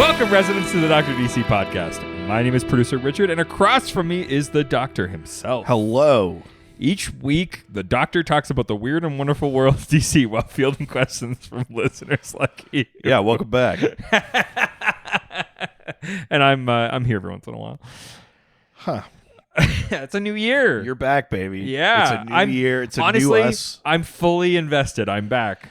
Welcome, residents, to the Dr. DC podcast. My name is producer Richard, and across from me is the doctor himself. Hello. Each week, the doctor talks about the weird and wonderful world of DC while fielding questions from listeners like you. Yeah, welcome back. And I'm here every once in a while. Huh. It's a new year. You're back, baby. Yeah. It's a new year. It's honestly, a new us. I'm fully invested. I'm back.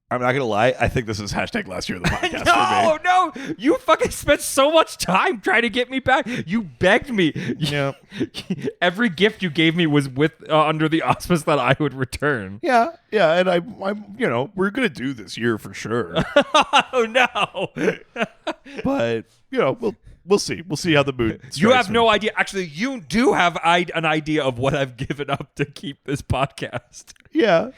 I'm not going to lie. I think this is hashtag last year of the podcast for me. No. You fucking spent so much time trying to get me back. You begged me. Yeah. Every gift you gave me was with under the auspice that I would return. Yeah. And I'm we're going to do this year for sure. Oh, no. But, we'll see. We'll see how the mood You have strikes no me. idea. Actually, you do have an idea of what I've given up to keep this podcast. Yeah.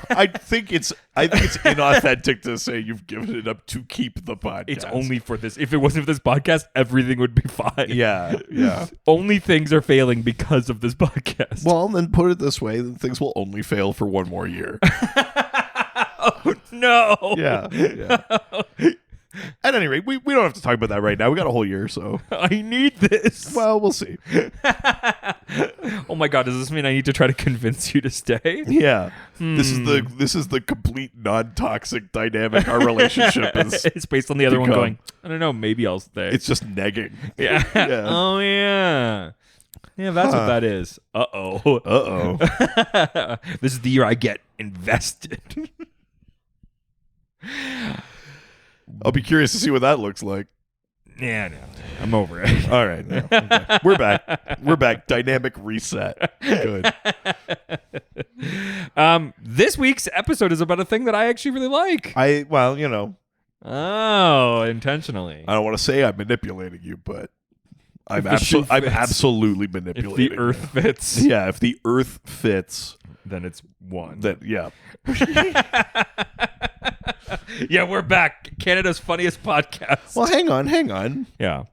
I think it's inauthentic to say you've given it up to keep the podcast. It's only for this. If it wasn't for this podcast, everything would be fine. Yeah. Only things are failing because of this podcast. Well, then put it this way, then things will only fail for one more year. Oh, no. Yeah. At any rate, we don't have to talk about that right now. We got a whole year, so I need this. well, we'll see. Oh my God, does this mean I need to try to convince you to stay? Yeah. This is the complete non-toxic dynamic our relationship is. It's based on the other one become. going, I don't know, maybe I'll stay. It's just negging. Yeah. Yeah. Oh, yeah. Yeah, that's what that is. Uh-oh. This is the year I get invested. I'll be curious to see what that looks like. Yeah, no. I'm over it. All right. Yeah, okay. We're back. Dynamic reset. Good. This week's episode is about a thing that I actually really like. Oh, intentionally. I don't want to say I'm manipulating you, but I'm If the shoe I'm fits. absolutely If manipulating the earth you. fits, Yeah, if the earth fits, then it's one. then yeah. Yeah, we're back. Canada's funniest podcast. Well, hang on. Yeah.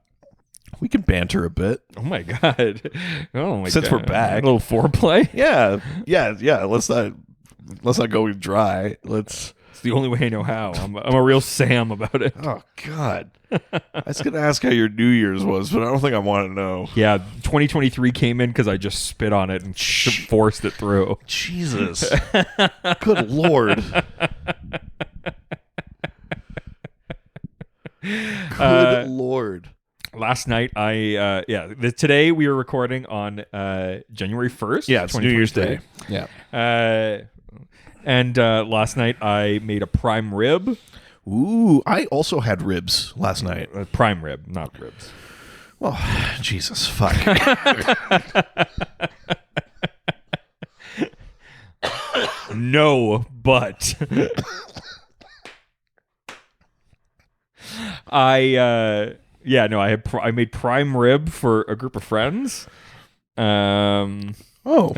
We can banter a bit. Oh my God. Oh my God. Since we're back. A little foreplay. Yeah. Let's not go dry. Let's. It's the only way I know how. I'm a real Sam about it. Oh God. I was gonna ask how your New Year's was, but I don't think I want to know. Yeah, 2023 came in because I just spit on it and forced it through. Jesus. Good Lord. Good Lord. Last night, today we are recording on January 1st. Yeah, it's New Year's Day. Yeah. And last night I made a prime rib. Ooh, I also had ribs last night. Prime rib, not ribs. Well, Jesus, fuck. No, but I made prime rib for a group of friends. Oh.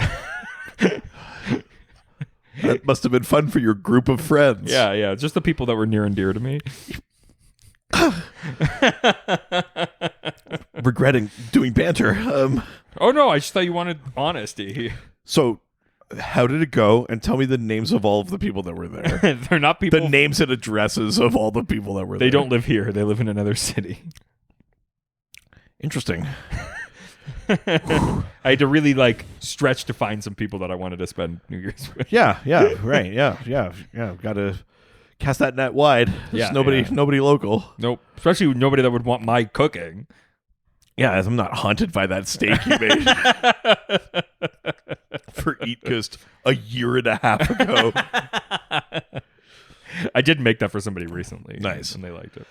That must have been fun for your group of friends. Yeah, just the people that were near and dear to me. Regretting doing banter. Oh no, I just thought you wanted honesty. So, how did it go? And tell me the names of all of the people that were there. They're not people. The names and addresses of all the people that were there. They don't live here. They live in another city. Interesting. I had to really stretch to find some people that I wanted to spend New Year's with. Yeah, right. Yeah. Got to cast that net wide. There's nobody local. Nope. Especially nobody that would want my cooking. Yeah, as I'm not haunted by that steak you made for Eat Coast a year and a half ago. I did make that for somebody recently. Nice. And they liked it.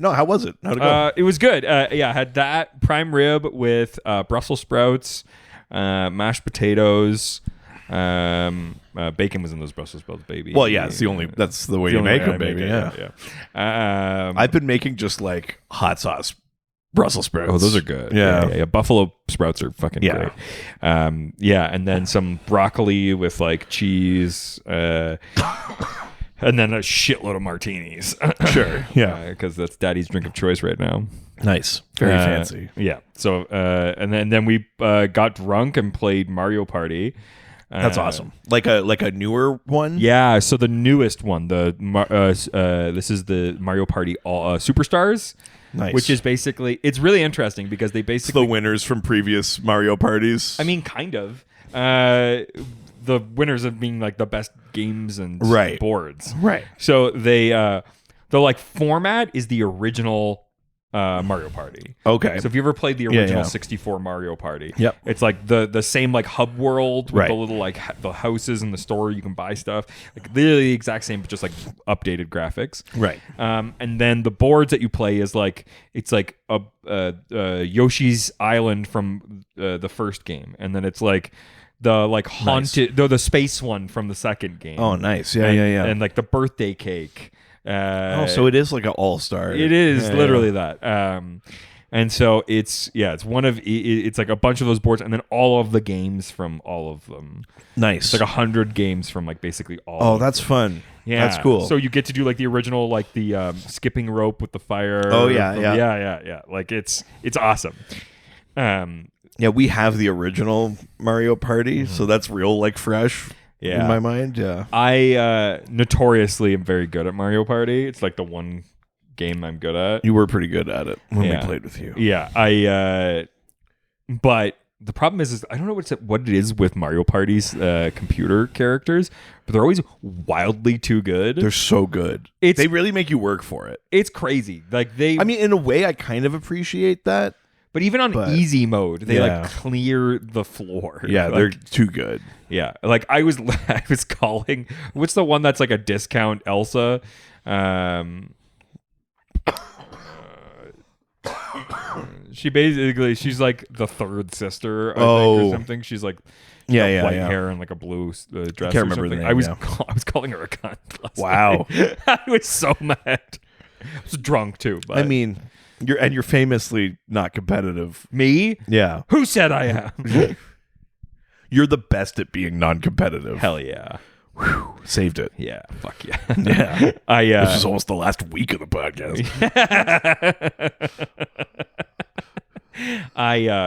No, how was it? How'd it go? It was good. I had that prime rib with Brussels sprouts, mashed potatoes. Bacon was in those Brussels sprouts, baby. Well, yeah, that's the way you make them, baby. Yeah. I've been making just hot sauce Brussels sprouts. Oh, those are good. Yeah. Buffalo sprouts are fucking great. And then some broccoli with cheese. And then a shitload of martinis. Sure. Yeah. Because that's daddy's drink of choice right now. Nice. Very fancy. Yeah. So, and then we got drunk and played Mario Party. That's awesome. Like a newer one. Yeah. So the newest one, this is the Mario Party Superstars. Nice. Which is basically, it's really interesting because they basically the winners from previous Mario parties. I mean, kind of. The winners of being like the best games and boards. Right. So the like format is the original Mario Party. Okay. So if you ever played the original 64 Mario Party, yep. It's like the same like hub world with right. the little like the houses in the store you can buy stuff. Like literally the exact same, but just like updated graphics. Right. And then the boards that you play is like it's like a Yoshi's Island from the first game, and then it's like the like haunted the space one from the second game. Oh, nice. Yeah, and like the birthday cake. So it is like an all-star. It is literally that. And so it's one of it's like a bunch of those boards, and then all of the games from all of them. Nice. It's like 100 games from like basically all. Oh, that's fun. Yeah, that's cool. So you get to do like the original, like the skipping rope with the fire. Oh yeah. Like it's awesome. Yeah, we have the original Mario Party, so that's real like fresh. Yeah. In my mind, yeah. I notoriously am very good at Mario Party. It's like the one game I'm good at. You were pretty good at it when we played with you. Yeah, but the problem is I don't know what it is with Mario Party's computer characters, but they're always wildly too good. They're so good. They really make you work for it. It's crazy. Like I mean, in a way, I kind of appreciate that. But even on easy mode, they like clear the floor. Yeah, like, they're too good. Yeah, like I was calling. What's the one that's like a discount Elsa? She's like the third sister, I think, or something. She's like white hair and like a blue dress. I can't remember the name. I was calling her a cunt. Wow, I was so mad. I was drunk too. But I mean. You're famously not competitive. Me? Yeah. Who said I am? You're the best at being non-competitive. Hell yeah. Whew, saved it. Yeah. Fuck yeah. Yeah. This is almost the last week of the podcast.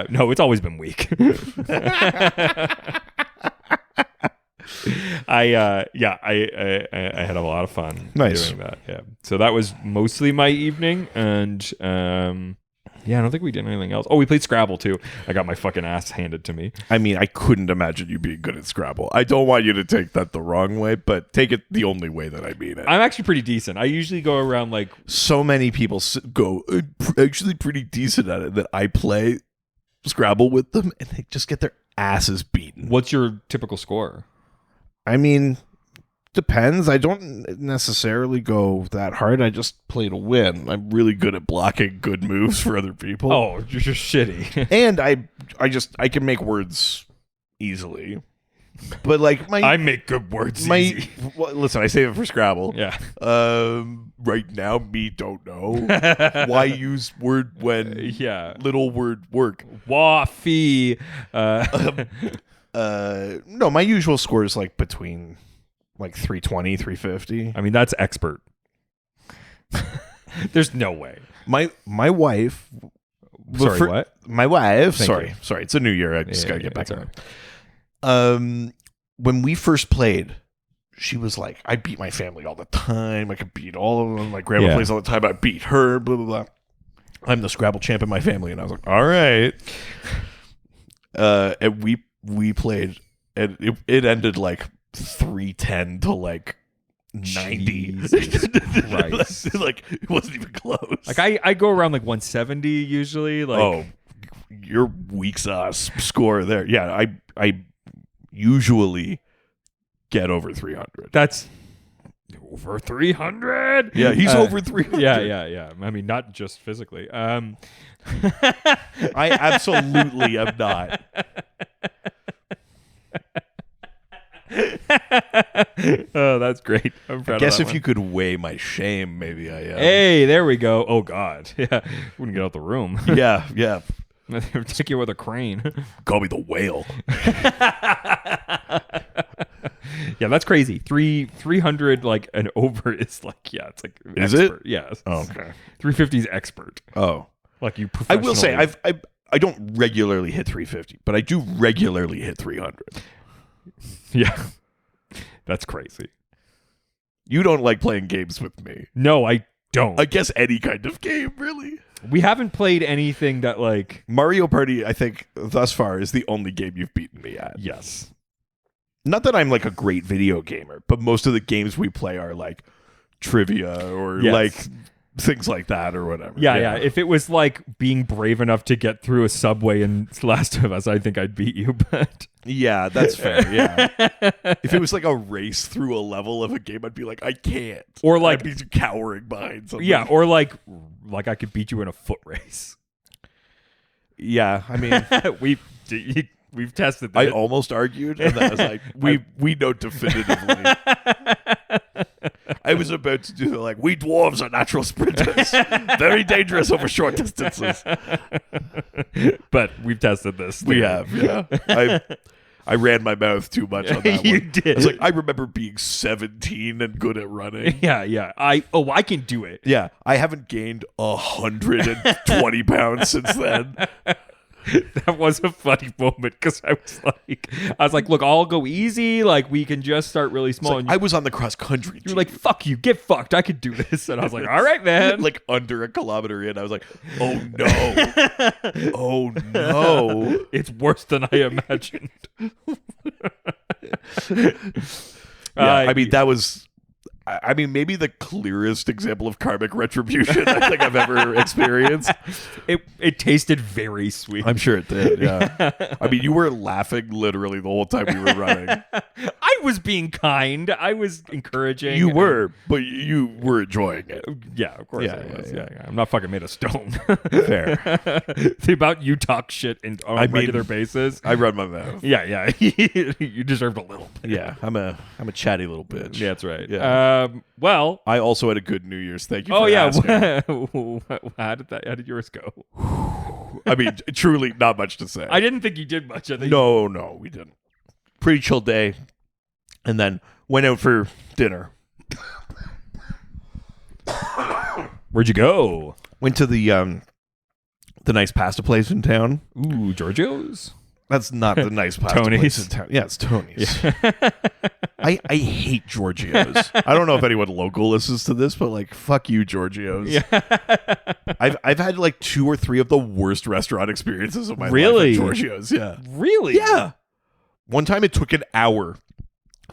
No, it's always been weak. I had a lot of fun doing that. Yeah. So that was mostly my evening, and I don't think we did anything else. Oh, we played Scrabble too. I got my fucking ass handed to me. I mean, I couldn't imagine you being good at Scrabble. I don't want you to take that the wrong way, but take it the only way that I mean it. I'm actually pretty decent. I usually go around like so many people go actually pretty decent at it that I play Scrabble with them and they just get their asses beaten. What's your typical score? I mean, depends. I don't necessarily go that hard. I just play to win. I'm really good at blocking good moves for other people. Oh, you're just shitty. And I can make words easly. But like I make good words easy. Well, listen, I save it for Scrabble. Yeah. Right now, me don't know. Why use word when little word work? Waffy. No, my usual score is like between like 320, 350. I mean, that's expert. There's no way. My wife. Sorry, what? My wife. Sorry. It's a new year. I just gotta get back on it. When we first played, she was like, I beat my family all the time. I could beat all of them. My grandma plays all the time. I beat her, blah, blah, blah. I'm the Scrabble champ in my family. And I was like, all right. And we played, and it ended like 310 to like 90. Like, it wasn't even close. Like, I go around like 170 usually. Like, oh, your weak sauce score there. Yeah, I usually get over 300. That's over 300. Yeah, he's over 300. Yeah. I mean, not just physically. I absolutely am not. Oh, that's great. I'm proud I guess of that if one. you could weigh my shame, maybe I am. Hey, there we go. Oh God, yeah, wouldn't get out the room. Yeah. Take you with a crane. Call me the whale. Yeah, that's crazy. 300 like and over is like it's like is expert. it? Yeah. Oh, okay. 350 is expert. Oh, like you. I will say I don't regularly hit 350, but I do regularly hit 300. Yeah. That's crazy. You don't like playing games with me. No, I don't. I guess any kind of game, really. We haven't played anything that like Mario Party, I think, thus far is the only game you've beaten me at. yes. Not that I'm like a great video gamer, but most of the games we play are like trivia or Yes. like things like that or whatever. Yeah. If it was like being brave enough to get through a subway in Last of Us, I think I'd beat you, but Yeah, that's fair. Yeah. If it was like a race through a level of a game, I'd be like, I can't. Or like I'd be cowering behind something. yeah, or like I could beat you in a foot race. Yeah, I mean, we've tested that. I almost argued, and then I was like, we know definitively. I was about to do like, we dwarves are natural sprinters, very dangerous over short distances. But we've tested this. We have, yeah. I ran my mouth too much on that one. You did. I was like, I remember being 17 and good at running. Yeah. I can do it. Yeah, I haven't gained 120 pounds since then. That was a funny moment because I was like, look, I'll go easy. Like we can just start really small. Like, and I was on the cross country. you're like, fuck you, get fucked. I could do this. And I was like, all right, man. Like under a kilometer in, I was like, oh no, oh no, It's worse than I imagined. I mean, that was. I mean, maybe the clearest example of karmic retribution I think I've ever experienced. It tasted very sweet. I'm sure it did, yeah. I mean, you were laughing literally the whole time we were running. I was being kind. I was encouraging. You were, but you were enjoying it. Yeah, of course Yeah, I was. yeah. Yeah. I'm not fucking made of stone. Fair. The about you talk shit on a regular basis. I run my mouth. Yeah. You deserved a little bit. Yeah, I'm a chatty little bitch. Yeah, that's right. Yeah. Well. I also had a good New Year's. Thank you for asking. How did yours go? I mean, truly not much to say. I didn't think you did much. I think No, we didn't. Pretty chill day. And then went out for dinner. Where'd you go? Went to the nice pasta place in town. Ooh, Giorgio's? That's not the nice pasta Tony's? place in town. Yeah, it's Tony's. Yeah. I hate Giorgio's. I don't know if anyone local listens to this, but like, fuck you, Giorgio's. Yeah. I've had like 2 or 3 of the worst restaurant experiences of my Really? life at Giorgio's. Yeah. Really? Yeah. One time it took an hour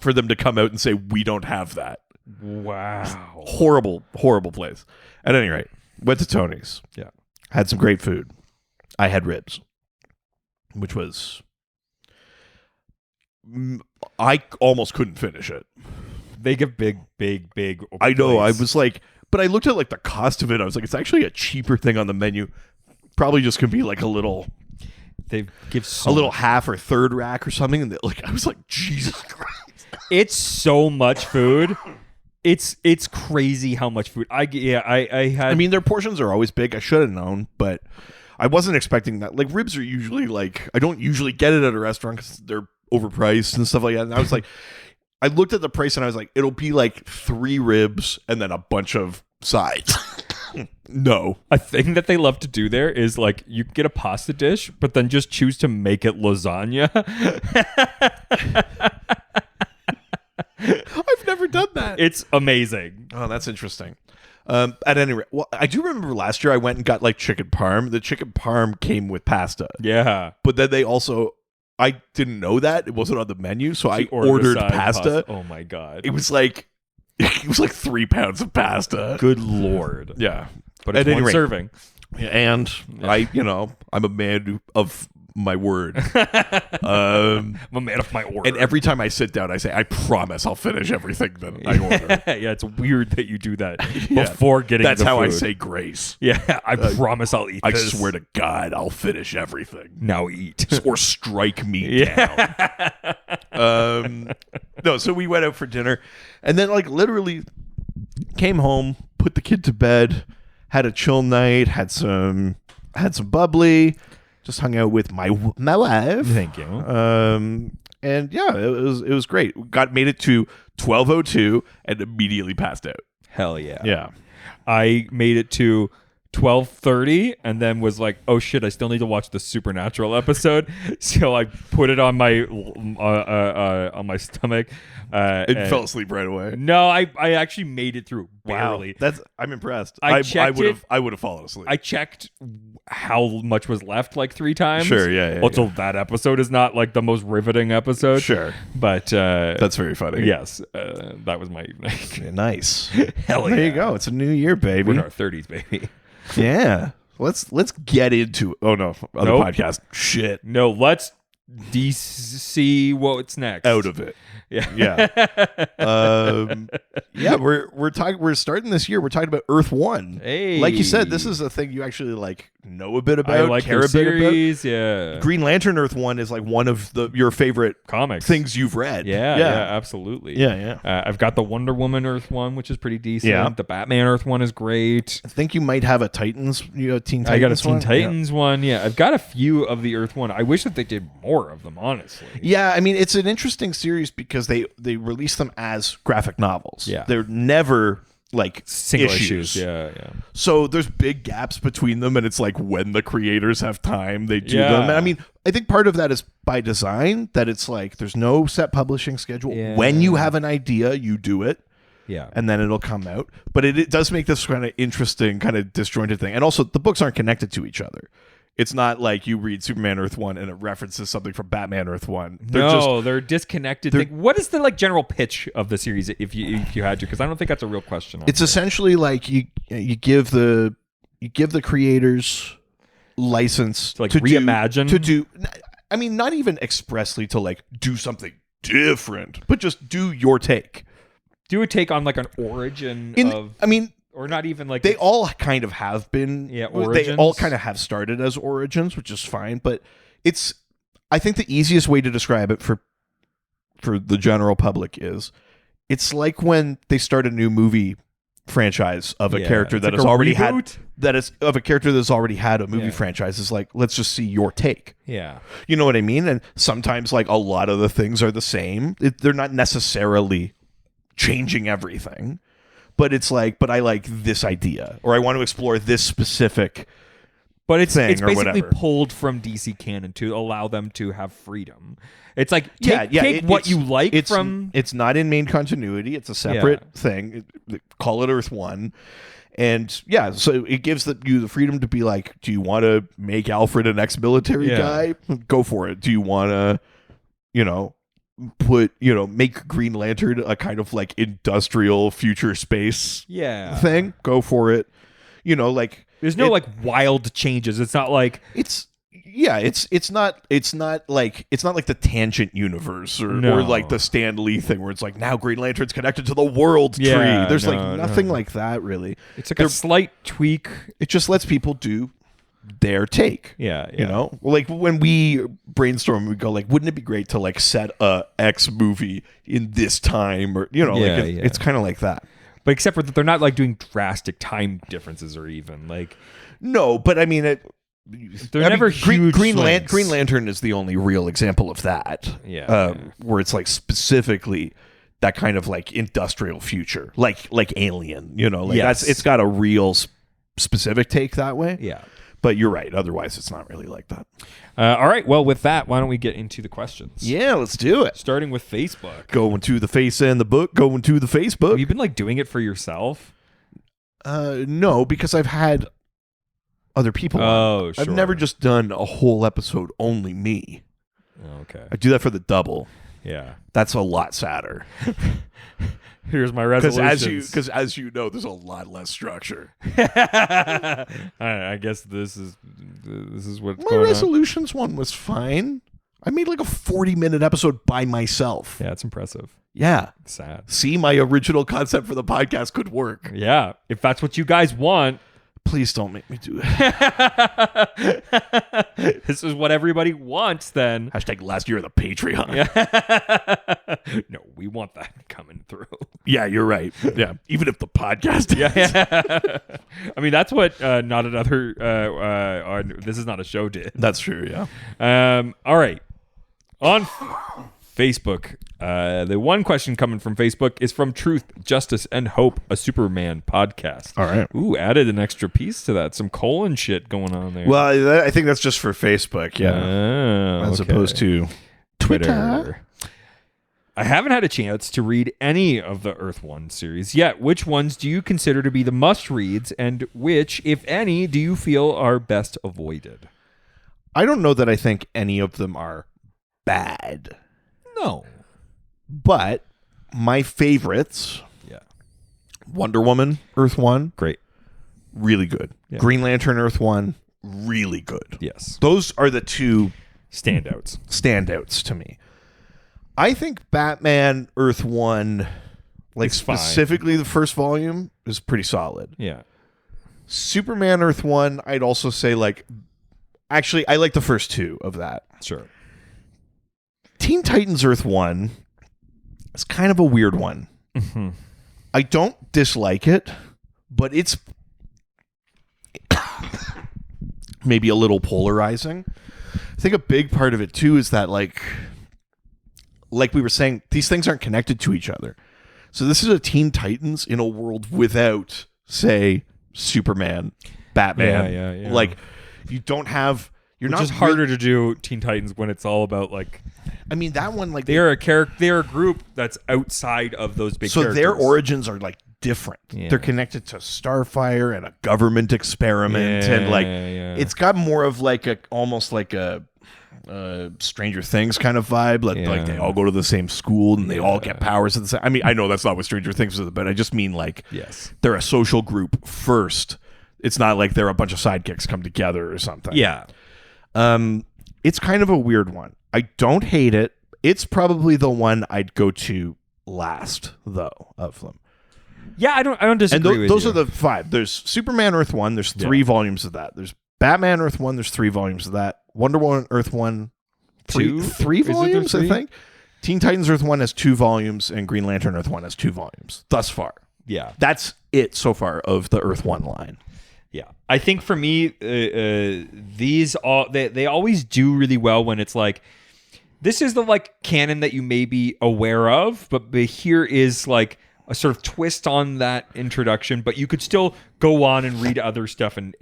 for them to come out and say, we don't have that. Wow. Horrible place. At any rate, went to Tony's. Yeah. Had some great food. I had ribs, which was... I almost couldn't finish it. They give big. I know. I plates. was like... But I looked at like the cost of it. I was like, it's actually a cheaper thing on the menu. Probably just could be like a little... They give so a little half or third rack or something. And like, I was like, Jesus Christ. It's so much food. It's crazy how much food. I had. I mean, their portions are always big. I should have known, but I wasn't expecting that. Like, ribs are usually like, I don't usually get it at a restaurant because they're overpriced and stuff like that. And I was like, I looked at the price and I was like, it'll be like 3 ribs and then a bunch of sides. No. A thing that they love to do there is like you get a pasta dish, but then just choose to make it lasagna. I've never done that. It's amazing. Oh, that's interesting. At any rate, well, I do remember last year I went and got like chicken parm. The chicken parm came with pasta. Yeah. But then they also, I didn't know that. It wasn't on the menu, so I She ordered a side pasta. Oh my God. It was like 3 pounds of pasta. Good Lord. Yeah. But it's At any one rate. serving. And I'm a man of my word. I'm a man of my order. And every time I sit down, I say, I promise I'll finish everything that I order. Yeah, it's weird that you do that Yeah. before getting That's the how I food. say grace. Yeah, I promise I'll eat I this. swear to God, I'll finish everything. Now eat. Or strike me down. No, so we went out for dinner. And then, like, literally came home, put the kid to bed, had a chill night, had some bubbly, just hung out with my wife. Thank you. And yeah, it was great. Made it to 12:02 and immediately passed out. Hell yeah. Yeah. I made it to 12:30 and then was like, oh shit, I still need to watch the Supernatural episode. So I put it on my stomach. And fell asleep right away. No, I actually made it through barely. Wow, I'm impressed. I would have fallen asleep. I checked how much was left like 3 times. Sure, yeah. Also, that episode is not like the most riveting episode. Sure, but that's very funny. Yes, that was my evening. Yeah, nice. Hell yeah. There you go. It's a new year, baby. We're in our 30s, baby. Yeah. Let's get into. Oh no, other podcast. Shit. No, let's see what's next. Out of it. Yeah. Yeah. We're starting this year. We're talking about Earth One. Hey, like you said, this is a thing you actually like know a bit about. I like care a bit series. about. Yeah. Green Lantern Earth One is like one of your favorite comics things you've read. Yeah, absolutely. Yeah. I've got the Wonder Woman Earth One, which is pretty decent. Yeah. The Batman Earth One is great. I think you might have a Titans. Teen Titans. I got a Teen Titans Yeah. one. Yeah, I've got a few of the Earth One. I wish that they did more of them, honestly. Yeah, I mean it's an interesting series because they release them as graphic novels. Yeah, they're never like single issues. Yeah. So there's big gaps between them, and it's like when the creators have time, they do Yeah. them. And I mean, I think part of that is by design, that it's like there's no set publishing schedule. Yeah. When you have an idea, you do it. Yeah. And then it'll come out. But it does make this kind of interesting, kind of disjointed thing. And also, the books aren't connected to each other. It's not like you read Superman Earth 1 and it references something from Batman Earth 1. They're disconnected. What is the like general pitch of the series if you had to? Because I don't think that's a real question. It's essentially like you give the creators license to like reimagine. do I mean, not even expressly to like do something different, but just do your take. Do a take on like an origin or not even like they all kind of have been. Yeah, origins. They all kind of have started as origins, which is fine. But I think the easiest way to describe it for the general public is it's like when they start a new movie franchise of a character that like has already reboot? of a character that's already had a movie franchise. Is like, let's just see your take. Yeah, you know what I mean. And sometimes like a lot of the things are the same. They're not necessarily changing everything. But it's like, but I like this idea, or I want to explore this specific. But it's basically whatever. pulled from DC canon to allow them to have freedom. It's like take what you like from. It's not in main continuity. It's a separate thing. Call it Earth One, and so it gives you the freedom to be like, do you want to make Alfred an ex-military guy? Go for it. Do you want to, make Green Lantern a kind of like industrial future space thing? Go for it. There's no like wild changes. It's not like it's not like the Tangent universe or like the Stan Lee thing where it's like now Green Lantern's connected to the world tree. There's nothing like that really. It's like a slight tweak. It just lets people do their take. Like when we brainstorm, we go like, wouldn't it be great to like set a X movie in this time, or it's kind of like that. But except for that, they're not like doing drastic time differences or even like. No, but I mean, never huge. Green Lantern is the only real example of that. Where it's like specifically that kind of like industrial future, like Alien. It's got a real specific take that way. Yeah. But you're right. Otherwise, it's not really like that. All right. Well, with that, why don't we get into the questions? Yeah, let's do it. Starting with Facebook. Going to the face and the book. Going to the Facebook. Have you been like doing it for yourself? No, because I've had other people. Oh, sure. I've never just done a whole episode only me. Okay. I do that for the double. Yeah. That's a lot sadder. Here's my resolution. Because as you know, there's a lot less structure. I guess this is what's my going resolutions on. One was fine. I made like a 40-minute episode by myself. Yeah, it's impressive. Yeah. Sad. See, my original concept for the podcast could work. Yeah. If that's what you guys want. Please don't make me do it. This is what everybody wants then. # last year of the Patreon. Yeah. No, we want that coming through. Yeah, you're right. Yeah. Even if the podcast is. Yeah. I mean, that's what Not Another This Is Not a Show did. That's true, yeah. All right. On Facebook. The one question coming from Facebook is from Truth, Justice, and Hope, a Superman podcast. All right. Ooh, added an extra piece to that. Some colon shit going on there. Well, I think that's just for Facebook, as opposed to Twitter. I haven't had a chance to read any of the Earth 1 series yet. Which ones do you consider to be the must-reads, and which, if any, do you feel are best avoided? I don't know that I think any of them are bad. No. But my favorites, Wonder Woman, Earth 1. Great. Really good. Yeah. Green Lantern, Earth 1. Really good. Yes. Those are the two standouts to me. I think Batman Earth 1, like it's specifically fine. The first volume, is pretty solid. Yeah. Superman Earth 1, I'd also say actually, I like the first two of that. Sure. Teen Titans Earth 1 is kind of a weird one. Mm-hmm. I don't dislike it, but it's maybe a little polarizing. I think a big part of it, too, is that, like we were saying, these things aren't connected to each other. So this is a Teen Titans in a world without, say, Superman, Batman. Yeah. Like, you don't have... You're Which not is harder to do Teen Titans when it's all about, like... I mean, that one, like... They're a group that's outside of those big characters. So their origins are, like, different. Yeah. They're connected to Starfire and a government experiment. And, like, it's got more of, like, almost like a... Stranger Things kind of vibe, like they all go to the same school and they all get powers at the same. I mean, I know that's not what Stranger Things is, but I just mean like they're a social group first. It's not like they're a bunch of sidekicks come together or something. Yeah, it's kind of a weird one. I don't hate it. It's probably the one I'd go to last though of them. Yeah, I don't disagree. And with those you. are the five. There's Superman Earth 1. There's 3 volumes of that. There's Batman Earth 1. There's 3 volumes of that. Wonder Woman Earth 1. Three volumes, I think. Teen Titans Earth 1 has 2 volumes, and Green Lantern Earth 1 has 2 volumes thus far. Yeah. That's it so far of the Earth 1 line. Yeah. I think for me, these they always do really well when it's like, this is the like canon that you may be aware of, but here is like a sort of twist on that introduction, but you could still go on and read other stuff and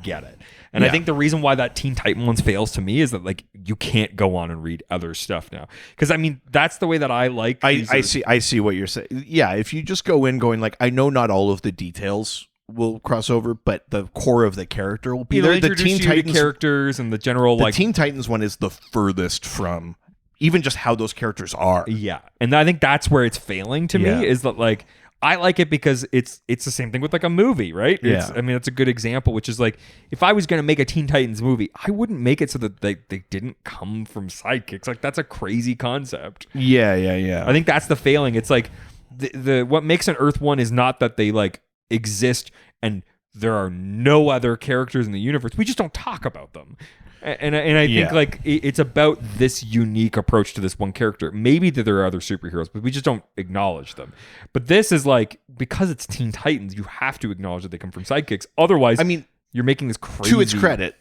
get it. And I think the reason why that Teen Titan ones fails to me is that like you can't go on and read other stuff now. Because I mean, that's the way that I like. I see what you're saying. Yeah, if you just go in going like, I know not all of the details will cross over, but the core of the character will be there. The Teen Titans characters and the general the Teen Titans one is the furthest from even just how those characters are. Yeah. And I think that's where it's failing to me is that like I like it because it's the same thing with like a movie, right? Yeah. I mean, it's a good example, which is like if I was going to make a Teen Titans movie, I wouldn't make it so that they didn't come from sidekicks. Like that's a crazy concept. Yeah. I think that's the failing. It's like the what makes an Earth 1 is not that they like exist and there are no other characters in the universe. We just don't talk about them. And I think like it's about this unique approach to this one character. Maybe that there are other superheroes, but we just don't acknowledge them. But this is like, because it's Teen Titans, you have to acknowledge that they come from sidekicks. Otherwise, I mean, you're making this crazy. To its credit,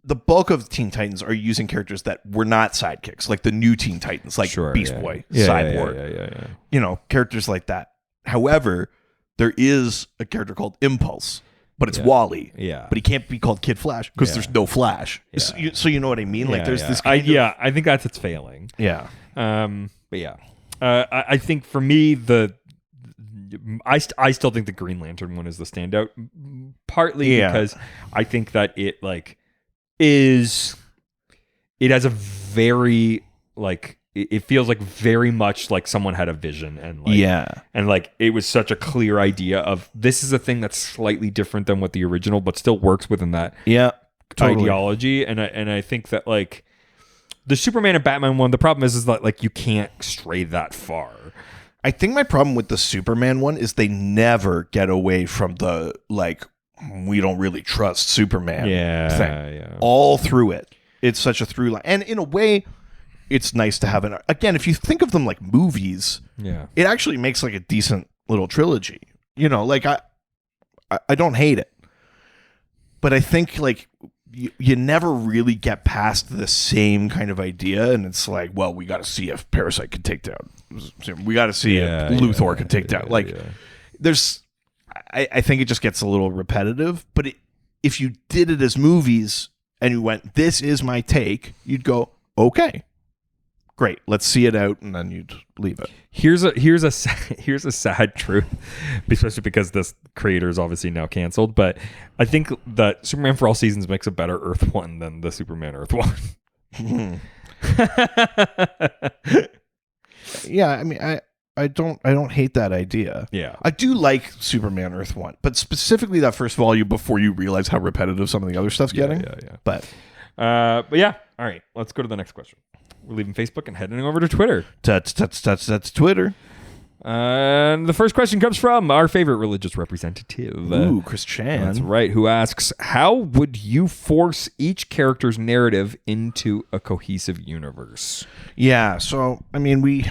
the bulk of Teen Titans are using characters that were not sidekicks, like the new Teen Titans, like Beast Boy, Cyborg, you know, characters like that. However, there is a character called Impulse. But it's Wally. Yeah. But he can't be called Kid Flash because there's no Flash. Yeah. So you know what I mean? Like there's this kind of... I think that's its failing. Yeah. But yeah. I think for me, I still think the Green Lantern one is the standout. Partly because I think that it like it has a very like it feels like very much like someone had a vision and like and like it was such a clear idea of this is a thing that's slightly different than what the original but still works within that ideology. And I think that like the Superman and Batman one, the problem is that like you can't stray that far. I think my problem with the Superman one is they never get away from the like we don't really trust Superman thing. All through it, it's such a through line, and in a way it's nice to have an... Again, if you think of them like movies, it actually makes like a decent little trilogy. You know, like I don't hate it. But I think like you never really get past the same kind of idea, and it's like, well, we got to see if Parasite could take down. We got to see if Luthor could take down. There's, I think it just gets a little repetitive. But if you did it as movies and you went, "This is my take," you'd go, "Okay, great, let's see it out," and then you'd leave it. Here's a sad truth, especially because this creator is obviously now canceled. But I think that Superman for All Seasons makes a better Earth One than the Superman Earth One. Yeah, I mean, I don't hate that idea. Yeah, I do like Superman Earth One, but specifically that first volume before you realize how repetitive some of the other stuff's getting. Yeah. But yeah. All right, let's go to the next question. We're leaving Facebook and heading over to Twitter. That's Twitter. And the first question comes from our favorite religious representative. Ooh, Chris Chan. That's right, who asks, how would you force each character's narrative into a cohesive universe? Yeah, so, I mean,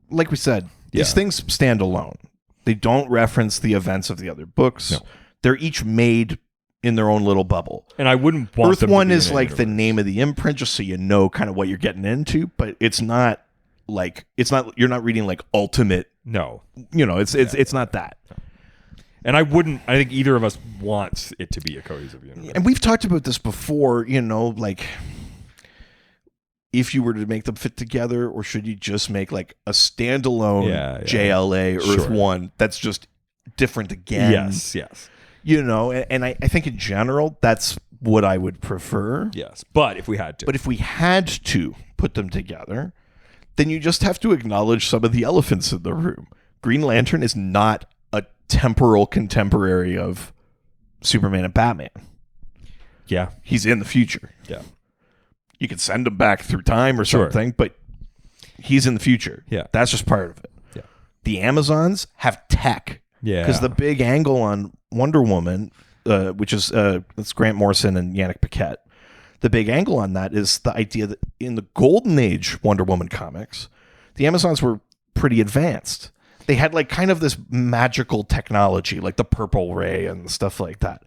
like we said, these things stand alone. They don't reference the events of the other books. No. They're each made in their own little bubble. And I wouldn't want Earth One is like the name of the imprint, just so you know kind of what you're getting into, but it's not like, you're not reading like Ultimate. No. It's not that. No. And I think either of us wants it to be a cohesive universe. And we've talked about this before, like if you were to make them fit together, or should you just make like a standalone JLA Earth One that's just different again? Yes. And I think in general, that's what I would prefer. Yes, but if we had to put them together, then you just have to acknowledge some of the elephants in the room. Green Lantern is not a temporal contemporary of Superman and Batman. Yeah. He's in the future. Yeah. You could send him back through time or something, but he's in the future. Yeah. That's just part of it. Yeah. The Amazons have tech. Yeah. Because the big angle on Wonder Woman, which is it's Grant Morrison and Yannick Paquette, the big angle on that is the idea that in the Golden Age Wonder Woman comics, the Amazons were pretty advanced. They had like kind of this magical technology, like the purple ray and stuff like that.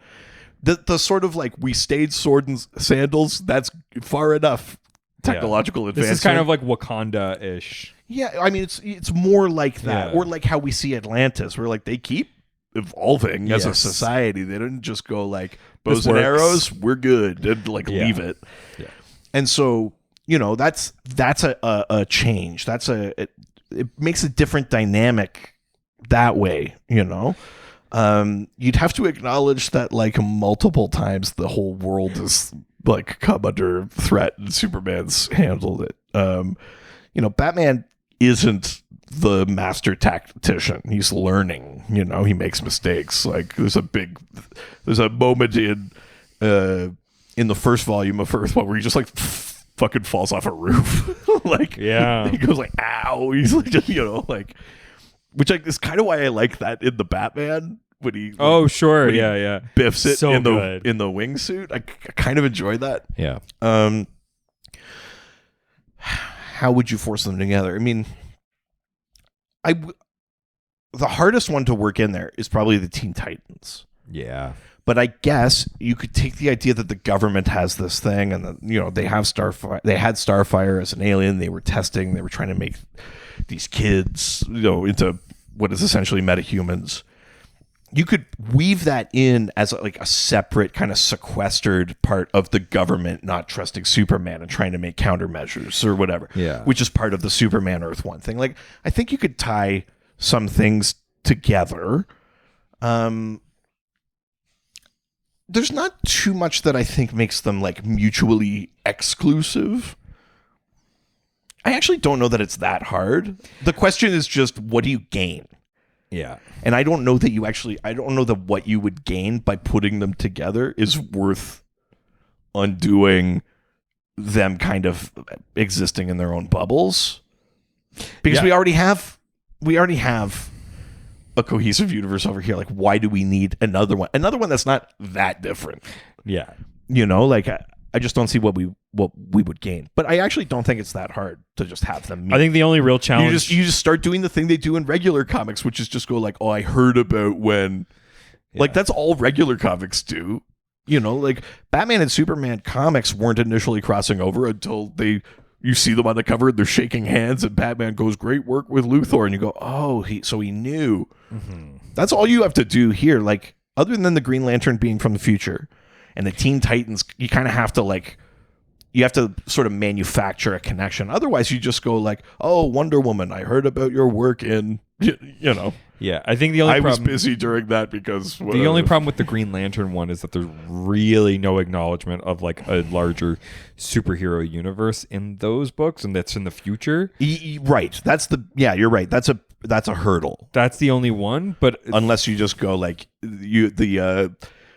The sort of like we stayed sword and sandals, that's far enough technological advancement. This is kind of like Wakanda-ish. Yeah, I mean, it's more like that. Or like how we see Atlantis, where like they keep evolving as a society. They didn't just go like, bows and arrows, we're good, and like leave it. Yeah. And so, that's a change. It makes a different dynamic that way, You'd have to acknowledge that like multiple times the whole world has like come under threat and Superman's handled it. Batman isn't the master tactician. He's learning, he makes mistakes. Like there's a moment in the first volume of Earth One where he just like fucking falls off a roof. Like, he goes like, ow. He's like, which is kind of why I like that in the Batman when he biffs it so in the wingsuit. I kind of enjoy that. Yeah. How would you force them together? I mean, the hardest one to work in there is probably the Teen Titans. Yeah. But I guess you could take the idea that the government has this thing, and they have Starfire. They had Starfire as an alien. They were testing. They were trying to make these kids, into what is essentially metahumans. You could weave that in as like a separate kind of sequestered part of the government not trusting Superman and trying to make countermeasures or whatever. Yeah. Which is part of the Superman Earth One thing. Like, I think you could tie some things together. There's not too much that I think makes them like mutually exclusive. I actually don't know that it's that hard. The question is just, what do you gain? Yeah. And I don't know that what you would gain by putting them together is worth undoing them kind of existing in their own bubbles. Because we already have a cohesive universe over here. Like, why do we need another one? Another one that's not that different. Yeah. Like I just don't see what we would gain. But I actually don't think it's that hard to just have them meet. I think the only real challenge... You just start doing the thing they do in regular comics, which is just go like, oh, I heard about when... Yeah. Like, that's all regular comics do. You know, like Batman and Superman comics weren't initially crossing over until you see them on the cover and they're shaking hands and Batman goes, "Great work with Luthor," and you go, "Oh, so he knew." Mm-hmm. That's all you have to do here. Like, other than the Green Lantern being from the future and the Teen Titans, you kind of have to you have to sort of manufacture a connection. Otherwise, you just go like, "Oh, Wonder Woman, I heard about your work in," you know. Yeah, I think the only problem... I was busy during that because... The only problem with the Green Lantern one is that there's really no acknowledgement of like a larger superhero universe in those books, and that's in the future. Right. You're right. That's a hurdle. That's the only one, but... Unless you just go like the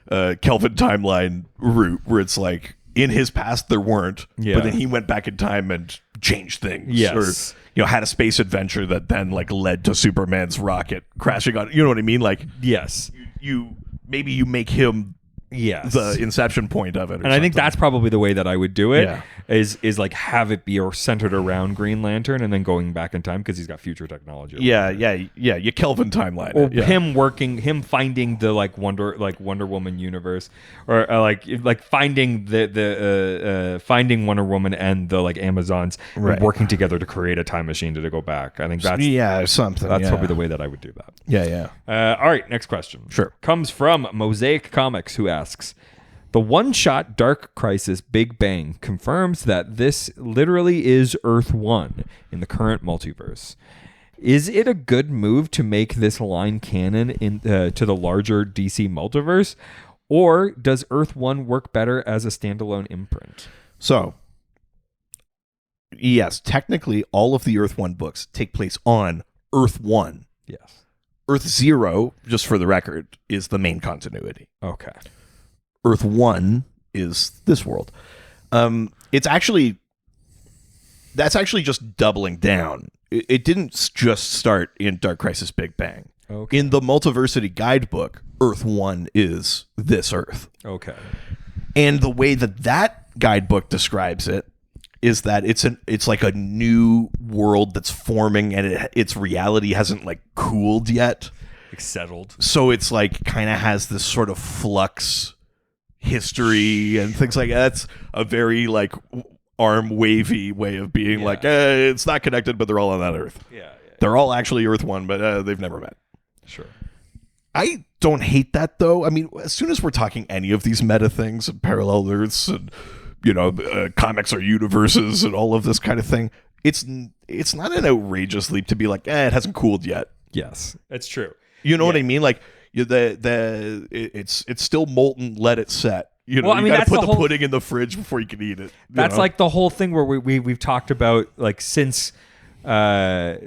Kelvin timeline route, where it's like, in his past there weren't, but then he went back in time and changed things. Yes. Or, had a space adventure that then like led to Superman's rocket crashing on. You know what I mean? Like, yes, you make him the inception point of it. And I think that's probably the way that I would do it. Yeah. Is like have it be centered around Green Lantern and then going back in time because he's got future technology. Yeah. You Kelvin timeline. Or him finding the Wonder Woman universe, or like finding finding Wonder Woman and the like Amazons working together to create a time machine to go back. I think that's something. That's probably the way that I would do that. Yeah. All right, next question. Sure. Comes from Mosaic Comics, who asks, the one-shot Dark Crisis Big Bang confirms that this literally is Earth 1 in the current multiverse. Is it a good move to make this line canon to the larger DC multiverse, or does Earth 1 work better as a standalone imprint? So, yes, technically all of the Earth 1 books take place on Earth 1. Yes. Earth 0, just for the record, is the main continuity. Okay. Earth 1 is this world. That's actually just doubling down. It didn't just start in Dark Crisis Big Bang. Okay. In the Multiversity Guidebook, Earth 1 is this Earth. Okay. And the way that guidebook describes it is that it's like a new world that's forming, and its reality hasn't like cooled yet. It's settled. So it's like kind of has this sort of flux history and things like that. That's a very like arm wavy way of being like, it's not connected, but they're all on that Earth. Yeah. They're all actually Earth 1, but they've never met. Sure. I don't hate that though. I mean, as soon as we're talking any of these meta things and parallel Earths and comics are universes and all of this kind of thing, it's not an outrageous leap to be like, it hasn't cooled yet. Yes, that's true. You know what I mean? Like it's still molten. Let it set. You gotta put the pudding in the fridge before you can eat it. That's like the whole thing where we've talked about like since Dark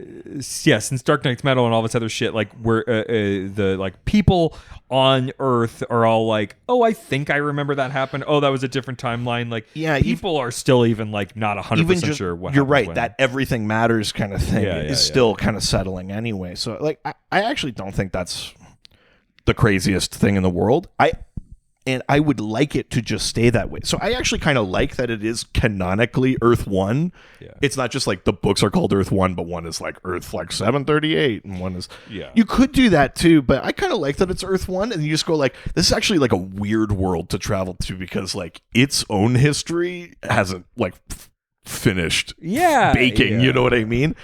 Knight's Metal and all this other shit, like where the like people on Earth are all like, oh, I think I remember that happened. Oh, that was a different timeline. Like, people are still even like not 100% sure what. You're right. That everything matters kind of thing is still kind of settling anyway. So like, I actually don't think that's the craziest thing in the world. I would like it to just stay that way. So I actually kind of like that it is canonically Earth 1. Yeah. It's not just like the books are called Earth 1, but one is like Earth like 738 and one is... Yeah. You could do that too, but I kind of like that it's Earth 1 and you just go like, this is actually like a weird world to travel to because like its own history hasn't like finished baking, you know what I mean?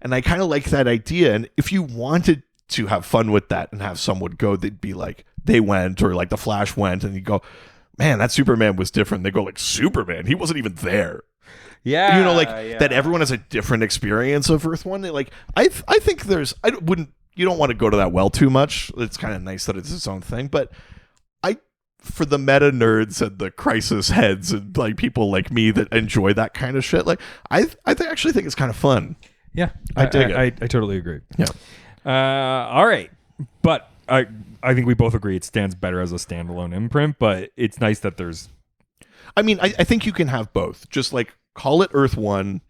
And I kind of like that idea. And if you wanted to have fun with that and have someone go, they'd be like, they went, or like the Flash went, and you go, man, that Superman was different. They go like, Superman, he wasn't even there. Yeah, that everyone has a different experience of Earth 1. Like, I think you don't want to go to that well too much. It's kind of nice that it's its own thing, but for the meta nerds and the crisis heads and like people like me that enjoy that kind of shit, like I actually think it's kind of fun. Yeah, I dig it. I totally agree. Yeah. All right, but I think we both agree it stands better as a standalone imprint, but it's nice that there's... I mean, I think you can have both. Just like call it Earth 1,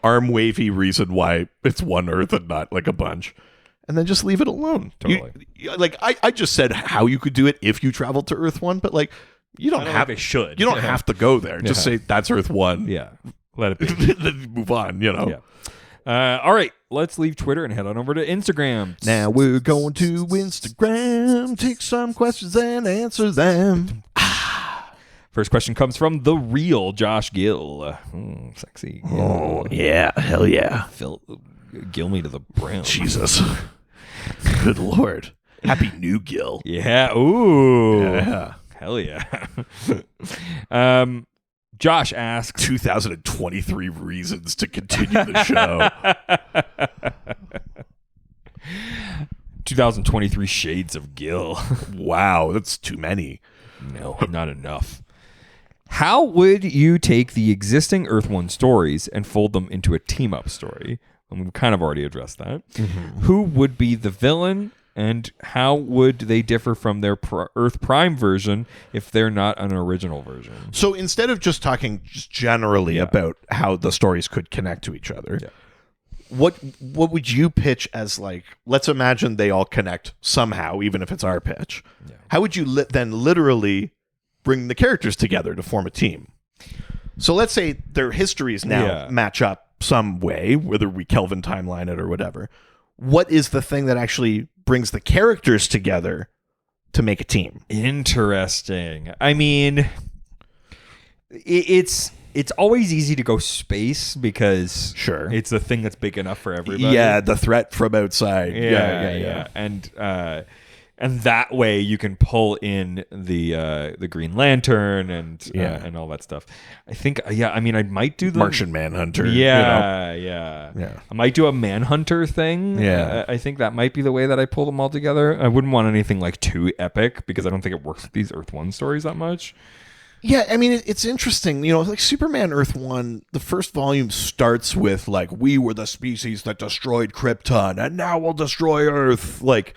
arm wavy reason why it's one Earth and not like a bunch. And then just leave it alone. Totally. I just said how you could do it if you traveled to Earth 1, but like you don't have... It should. You don't have to go there. Just say that's Earth 1. Yeah. Let it be. Then move on, Yeah. All right, let's leave Twitter and head on over to Instagram. Now we're going to Instagram, take some questions and answer them. First question comes from the real Josh Gill. Sexy. Oh, yeah. Hell yeah. Gill me to the brim. Jesus. Good Lord. Happy New Gill. Yeah. Ooh. Yeah. Hell yeah. Josh asks 2023 reasons to continue the show. 2023 shades of Gill. Wow, that's too many. No, not enough. How would you take the existing Earth 1 stories and fold them into a team-up story? And we've kind of already addressed that. Mm-hmm. Who would be the villain, and how would they differ from their Earth Prime version if they're not an original version? So instead of just talking generally about how the stories could connect to each other, what would you pitch as, like, let's imagine they all connect somehow, even if it's our pitch. Yeah. How would you then literally bring the characters together to form a team? So let's say their histories now match up some way, whether we Kelvin timeline it or whatever. What is the thing that actually brings the characters together to make a team? Interesting. I mean, it's always easy to go space because it's the thing that's big enough for everybody. Yeah, the threat from outside. Yeah. And that way you can pull in the Green Lantern and all that stuff. I think I mean I might do the Martian Manhunter. Yeah. I might do a Manhunter thing. Yeah. I think that might be the way that I pull them all together. I wouldn't want anything like too epic because I don't think it works with these Earth 1 stories that much. Yeah, I mean, it's interesting. You know, like Superman Earth 1, the first volume starts with, like, we were the species that destroyed Krypton, and now we'll destroy Earth. Like,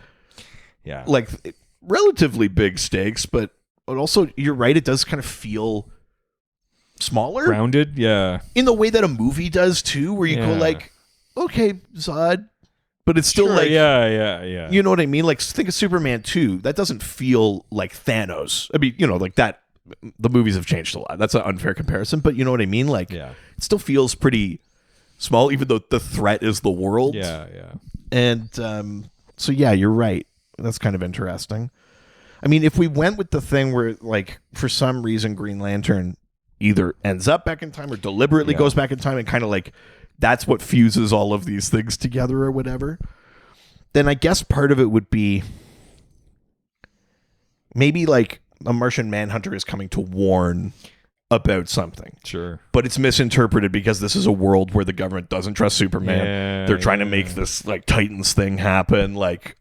relatively big stakes, but also, you're right, it does kind of feel smaller. Grounded, yeah. In the way that a movie does, too, where you go, like, okay, Zod, but it's still like... Yeah. You know what I mean? Like, think of Superman 2. That doesn't feel like Thanos. I mean, you know, like that... The movies have changed a lot. That's an unfair comparison, but you know what I mean? Like, it still feels pretty small, even though the threat is the world. Yeah. And so, yeah, you're right. That's kind of interesting. I mean, if we went with the thing where, like, for some reason, Green Lantern either ends up back in time or deliberately goes back in time and kind of like that's what fuses all of these things together or whatever, then I guess part of it would be maybe like a Martian Manhunter is coming to warn about something. Sure. But it's misinterpreted because this is a world where the government doesn't trust Superman. They're trying to make this like Titans thing happen, like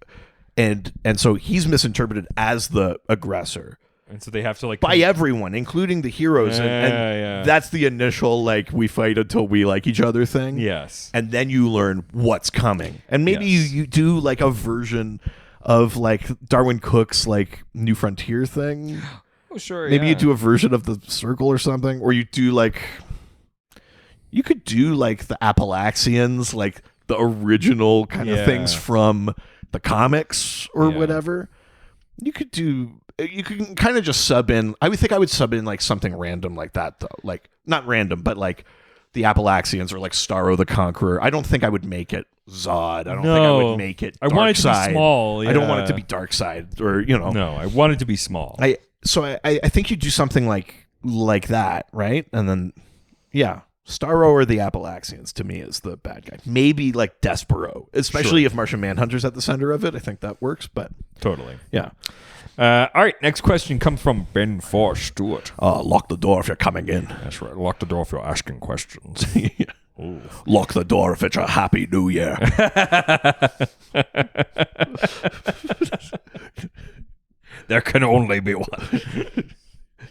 and so he's misinterpreted as the aggressor. And so they have to like by everyone, including the heroes. And that's the initial like we fight until we like each other thing. Yes. And then you learn what's coming. And maybe you do like a version of like Darwin Cook's like New Frontier thing. Oh, sure. Maybe you do a version of the Circle or something, or you do like you could do like the Appalachians, like the original kind of things from the comics or whatever. You could kind of just sub in. I would sub in like something random like that though. Like not random, but like the Appalachians or like Starro the Conqueror. I don't think I would make it Zod. I don't think I would make it Darkseid. I want it to be small. Yeah. I don't want it to be Darkseid or, you know. No, I want it to be small. I think you do something like that, right? And then, Starro or the Appalachians to me is the bad guy. Maybe like Despero, especially if Martian Manhunter's at the center of it. I think that works, but... Totally. Yeah. All right, next question comes from Ben Force Stewart. Lock the door if you're coming in. That's right. Lock the door if you're asking questions. Lock the door if it's a happy new year. There can only be one.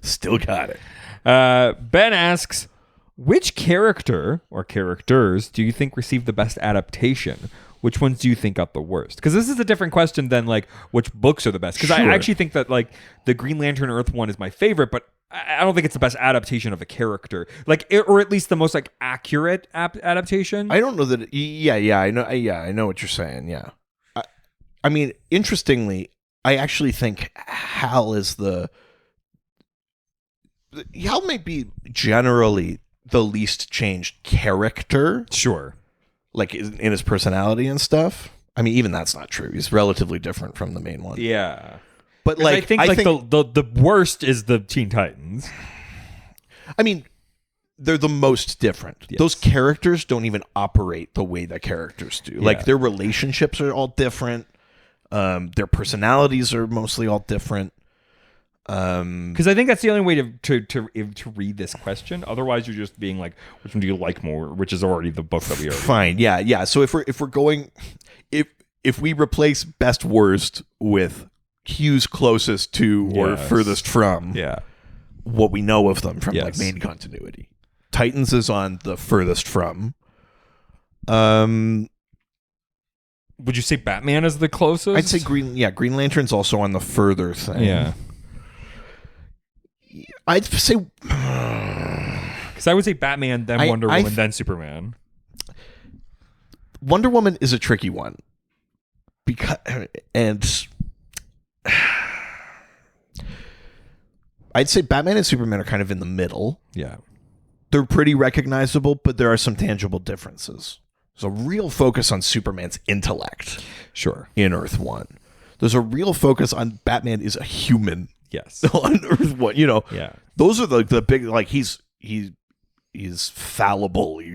Still got it. Ben asks, which character or characters do you think received the best adaptation? Which ones do you think got the worst? Because this is a different question than like which books are the best. Because I actually think that like the Green Lantern Earth one is my favorite, but I don't think it's the best adaptation of a character, like or at least the most like accurate adaptation. I don't know that. I know what you're saying. Yeah, I mean, interestingly, I actually think Hal might be generally the least changed character. Sure. Like in his personality and stuff. I mean, even that's not true. He's relatively different from the main one. Yeah. But like, I think the worst is the Teen Titans. I mean, they're the most different. Yes. Those characters don't even operate the way that characters do. Yeah. Like their relationships are all different. Their personalities are mostly all different. Because I think that's the only way to read this question. Otherwise, you're just being like, which one do you like more? Which is already the book that we already. Fine, yeah. So if we're going, if we replace best worst with Hugh's closest to or furthest from, what we know of them from like main continuity, Titans is on the furthest from. Would you say Batman is the closest? I'd say Green Lantern's also on the further thing. Yeah. I'd say because I would say Batman, then Wonder Woman, then Superman. Wonder Woman is a tricky one and I'd say Batman and Superman are kind of in the middle. Yeah, they're pretty recognizable, but there are some tangible differences. There's a real focus on Superman's intellect. Sure, in Earth 1, there's a real focus on Batman is a human. Yes. On Earth 1, you know. Yeah. Those are the big, like he's fallible. He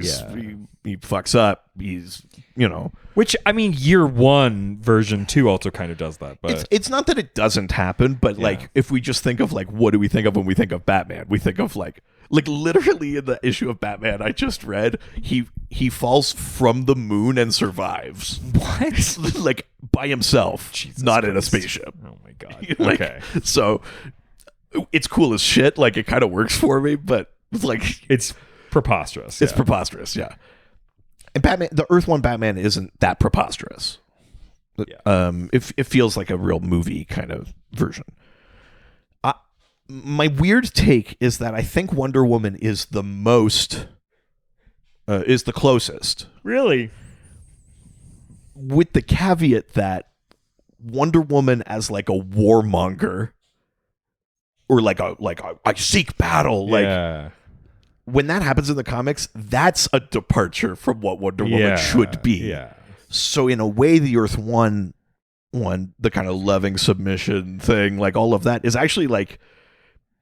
fucks up. He's, you know. Which, I mean, Year 1 version 2 also kind of does that. But it's not that it doesn't happen, but like if we just think of like what do we think of when we think of Batman? We think of like literally in the issue of Batman I just read, he falls from the moon and survives. What? Like by himself, Jesus not Christ. In a spaceship. Oh my god. Like, okay. So it's cool as shit. Like it kind of works for me, but it's like it's preposterous. It's preposterous. Yeah. And Batman, the Earth 1 Batman isn't that preposterous. Yeah. It feels like a real movie kind of version. My weird take is that I think Wonder Woman is the closest. Really? With the caveat that Wonder Woman as like a warmonger or like a I seek battle. Like when that happens in the comics, that's a departure from what Wonder Woman should be. Yeah. So in a way, the Earth 1, the kind of loving submission thing, like all of that is actually like,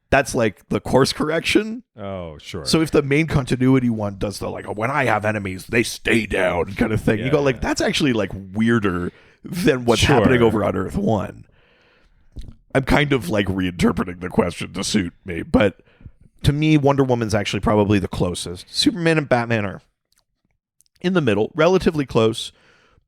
that's like the course correction. Oh, sure. So if the main continuity one does the like, when I have enemies, they stay down kind of thing, you go like, that's actually like weirder than what's happening over on Earth 1. I'm kind of like reinterpreting the question to suit me, but to me, Wonder Woman's actually probably the closest. Superman and Batman are in the middle, relatively close,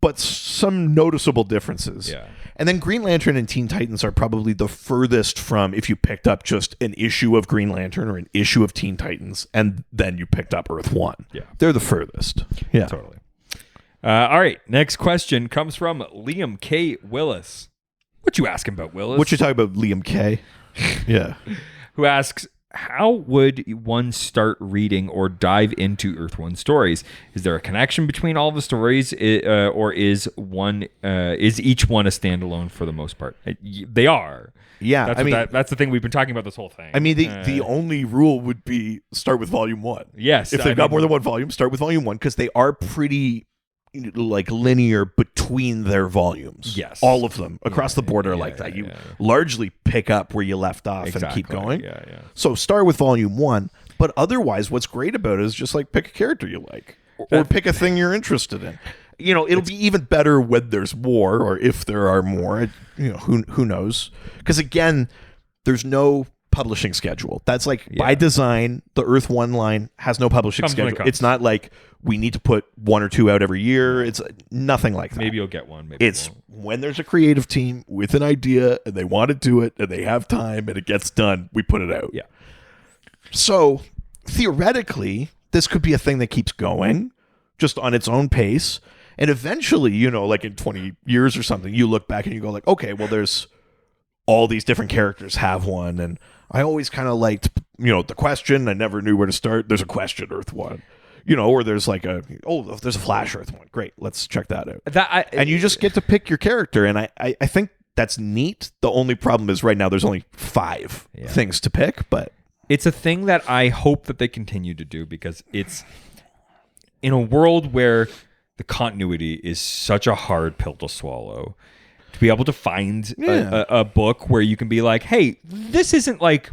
but some noticeable differences. Yeah. And then Green Lantern and Teen Titans are probably the furthest from if you picked up just an issue of Green Lantern or an issue of Teen Titans, and then you picked up Earth 1. Yeah. They're the furthest. Yeah. Totally. All right. Next question comes from Liam K. Willis. What you asking about, Willis? What you talking about, Liam K? Yeah. Who asks, how would one start reading or dive into Earth 1 stories? Is there a connection between all the stories, or is each one a standalone for the most part? They are. Yeah, that's the thing we've been talking about this whole thing. I mean, the only rule would be start with volume 1. Yes, if they've got more than one volume, start with volume 1 because they are pretty like linear between their volumes. Yes, all of them across the board are like that. You largely pick up where you left off and keep going. Yeah. So start with volume 1, but otherwise, what's great about it is just like pick a character you like, or pick a thing you're interested in. You know, it'll be even better when there's more, or if there are more. You know, who knows? Because again, there's no publishing schedule. That's like by design, the Earth 1 line has no publishing schedule. It's not like we need to put 1 or 2 out every year. It's nothing like that. Maybe you'll get one. Maybe it's when there's a creative team with an idea and they want to do it and they have time and it gets done, we put it out. Yeah. So theoretically, this could be a thing that keeps going just on its own pace. And eventually, you know, like in 20 years or something, you look back and you go like, okay, well, there's all these different characters have one. And I always kind of liked, you know, the question. I never knew where to start. There's a question, Earth 1. You know, or there's like there's a Flash Earth 1. Great, let's check that out. And you just get to pick your character. And I think that's neat. The only problem is right now there's only 5 things to pick. But it's a thing that I hope that they continue to do because it's in a world where the continuity is such a hard pill to swallow. to be able to find a book where you can be like, hey, this isn't like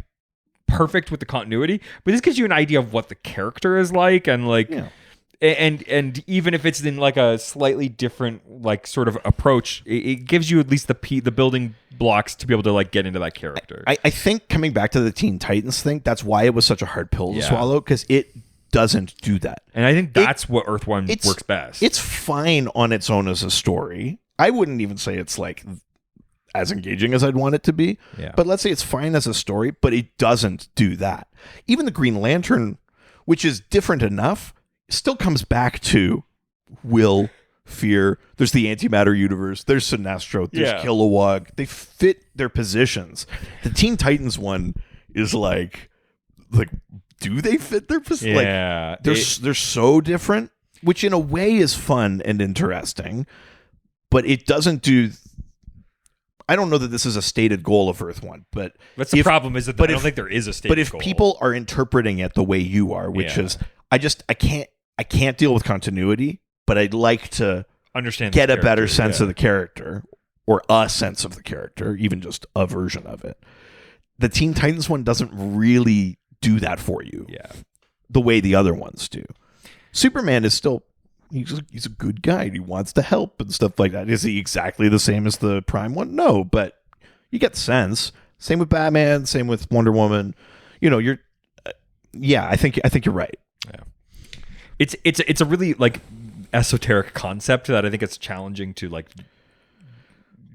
perfect with the continuity, but this gives you an idea of what the character is like, and like and even if it's in like a slightly different like sort of approach, it gives you at least the building blocks to be able to like get into that character. I think coming back to the Teen Titans thing, that's why it was such a hard pill to swallow, because it doesn't do that. And I think that's what Earth One works best. It's fine on its own as a story. I wouldn't even say it's like as engaging as I'd want it to be. Yeah. But let's say it's fine as a story, but it doesn't do that. Even the Green Lantern, which is different enough, still comes back to will, fear. There's the antimatter universe. There's Sinestro. There's Kilowog. They fit their positions. The Teen Titans one is like, do they fit their position? Yeah. Like, they're so different, which in a way is fun and interesting, but it doesn't do. I don't know that this is a stated goal of Earth One, but that's the problem. Is that I don't think there is a stated goal. But if people are interpreting it the way you are, which is, I can't deal with continuity, but I'd like to get a better sense of the character, or a sense of the character, even just a version of it. The Teen Titans one doesn't really do that for you, the way the other ones do. Superman is still. He's a good guy and he wants to help and stuff like that. Is he exactly the same as the Prime one? No, but you get the sense. Same with Batman, same with Wonder Woman. You know, you're I think you're right. Yeah. It's a really like esoteric concept that I think it's challenging to like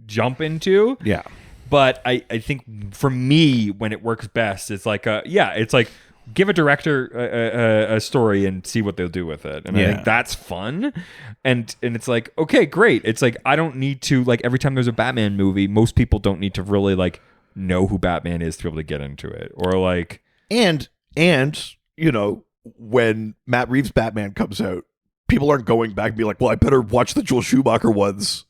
jump into. Yeah. But I think for me, when it works best, it's like it's like give a director a story and see what they'll do with it. And I think that's fun. And it's like, okay, great. It's like, I don't need to, like, every time there's a Batman movie, most people don't need to really like know who Batman is to be able to get into it. Or like, and you know, when Matt Reeves' Batman comes out, people aren't going back and be like, well, I better watch the Joel Schumacher ones.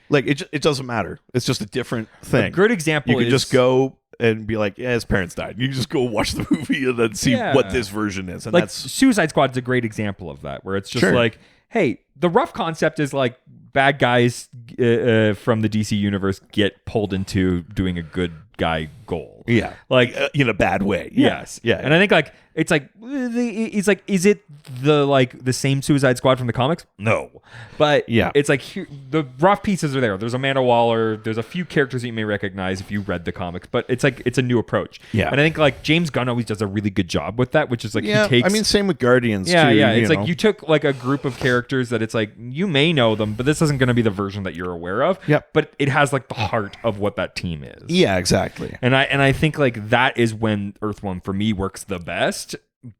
Like, it doesn't matter. It's just a different thing. A good example you can just go and be like, his parents died. You can just go watch the movie and then see what this version is. And like, that's Suicide Squad is a great example of that, where it's just like, hey, the rough concept is like bad guys from the DC universe get pulled into doing a good guy goal. Yeah. Like in a bad way. Yes. Yeah. And I think like, it's like, it's like, is it the same Suicide Squad from the comics? No. But it's like, the rough pieces are there. There's Amanda Waller. There's a few characters that you may recognize if you read the comics, but it's like, it's a new approach. Yeah. And I think like James Gunn always does a really good job with that, which is like, he takes. I mean, same with Guardians too. Yeah. It's like, you took like a group of characters that it's like, you may know them, but this isn't going to be the version that you're aware of. Yep. But it has like the heart of what that team is. Yeah, exactly. And I think like that is when Earth One for me works the best.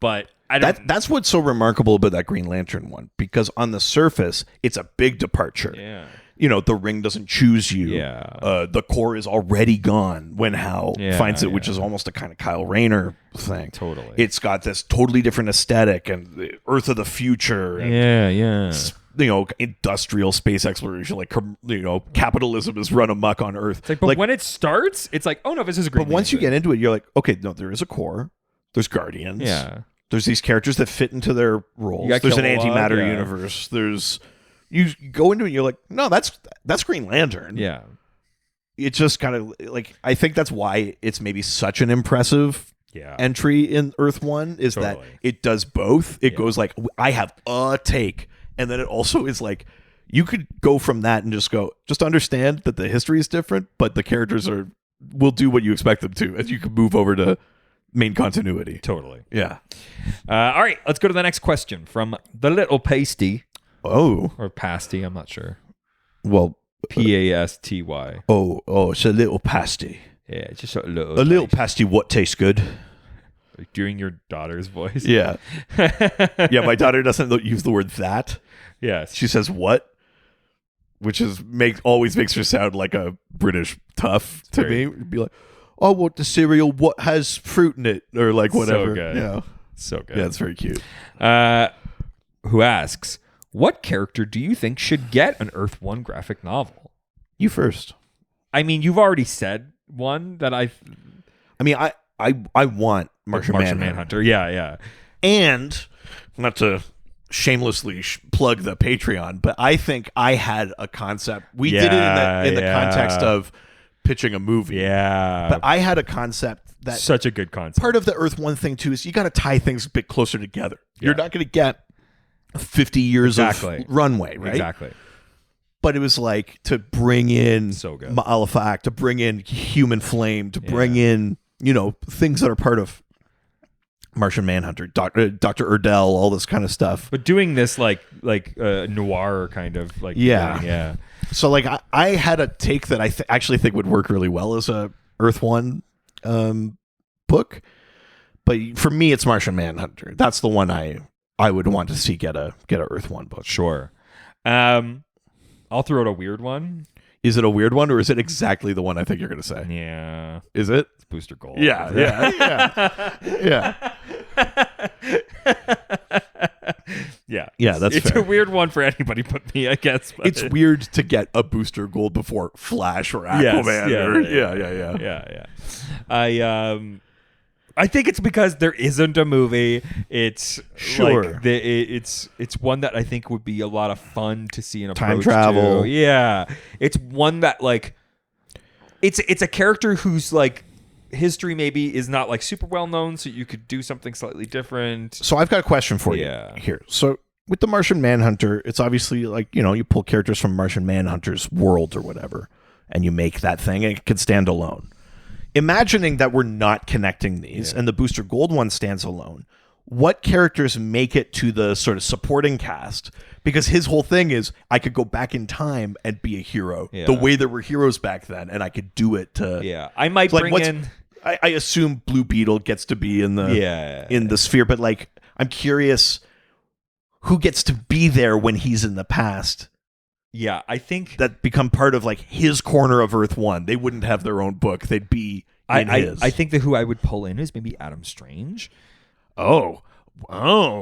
But I don't. That's what's so remarkable about that Green Lantern one, because on the surface it's a big departure. Yeah. You know, the ring doesn't choose you. Yeah. The core is already gone when Hal finds it, which is almost a kind of Kyle Rayner thing. Totally. It's got this totally different aesthetic and the Earth of the future. And, you know, industrial space exploration, like, you know, capitalism is run amok on Earth. It's like, but when it starts, it's like, oh no, this is a great. But once you get into it, you're like, okay, no, there is a core. There's Guardians. Yeah. There's these characters that fit into their roles. There's an antimatter universe. There's you go into it, and you're like, no, that's Green Lantern. Yeah. It's just kind of like, I think that's why it's maybe such an impressive entry in Earth One is that it does both. It goes like, I have a take, and then it also is like, you could go from that and just understand that the history is different, but the characters will do what you expect them to, and you can move over to main continuity. Totally. Yeah. All right, let's go to the next question from the Little Pasty. Oh. Or Pasty, I'm not sure. Well, Pasty. Oh, it's a little pasty. Yeah, it's just a little little pasty what tastes good. Like doing your daughter's voice. Yeah. Yeah, my daughter doesn't use the word that. Yes. She says what? Which always makes her sound like a British tough to me. It'd be like, I want the cereal what has fruit in it, or like whatever. So good. Yeah. So good. Yeah, it's very cute. Who asks, what character do you think should get an Earth One graphic novel? You first. I mean, you've already said one that I mean, I want Martian Manhunter. Yeah. And not to shamelessly plug the Patreon, but I think I had a concept. We did it in the context of pitching a movie. Yeah. But I had a concept that such a good concept. Part of the Earth One thing too is you got to tie things a bit closer together. Yeah. You're not going to get 50 years of runway, right? Exactly. But it was like to bring in so good. Ma'alefak, to bring in Human Flame, to bring in, things that are part of Martian Manhunter, Dr. Erdell, all this kind of stuff. But doing this like noir kind of like yeah. So like I had a take that I actually think would work really well as a Earth One book, but for me it's Martian Manhunter. That's the one I would want to see get a Earth One book. Sure. I'll throw out a weird one. Is it a weird one, or is it exactly the one I think you're going to say? Yeah. Is it? It's Booster Gold. Yeah. Yeah, that's it's fair. a weird one for anybody but me, I guess. But it's weird to get a Booster Gold before Flash or Aquaman. Yeah. I think it's because there isn't a movie. It's it's one that I think would be a lot of fun to see an approach time travel. To. Yeah, it's one that like it's a character whose like history maybe is not like super well known, so you could do something slightly different. So I've got a question for you here. So with the Martian Manhunter, it's obviously like you pull characters from Martian Manhunter's world or whatever, and you make that thing, and it can stand alone. Imagining that we're not connecting these and the Booster Gold one stands alone, what characters make it to the sort of supporting cast? Because his whole thing is, I could go back in time and be a hero the way there were heroes back then, and I could do it to... Yeah, I might bring in... I assume Blue Beetle gets to be in the sphere, but like, I'm curious who gets to be there when he's in the past. Yeah, I think that become part of like his corner of Earth One. They wouldn't have their own book. They'd be in his. I think that who I would pull in is maybe Adam Strange. Oh,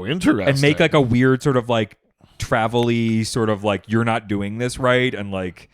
interesting. And make like a weird sort of like travel-y sort of like you're not doing this right, and like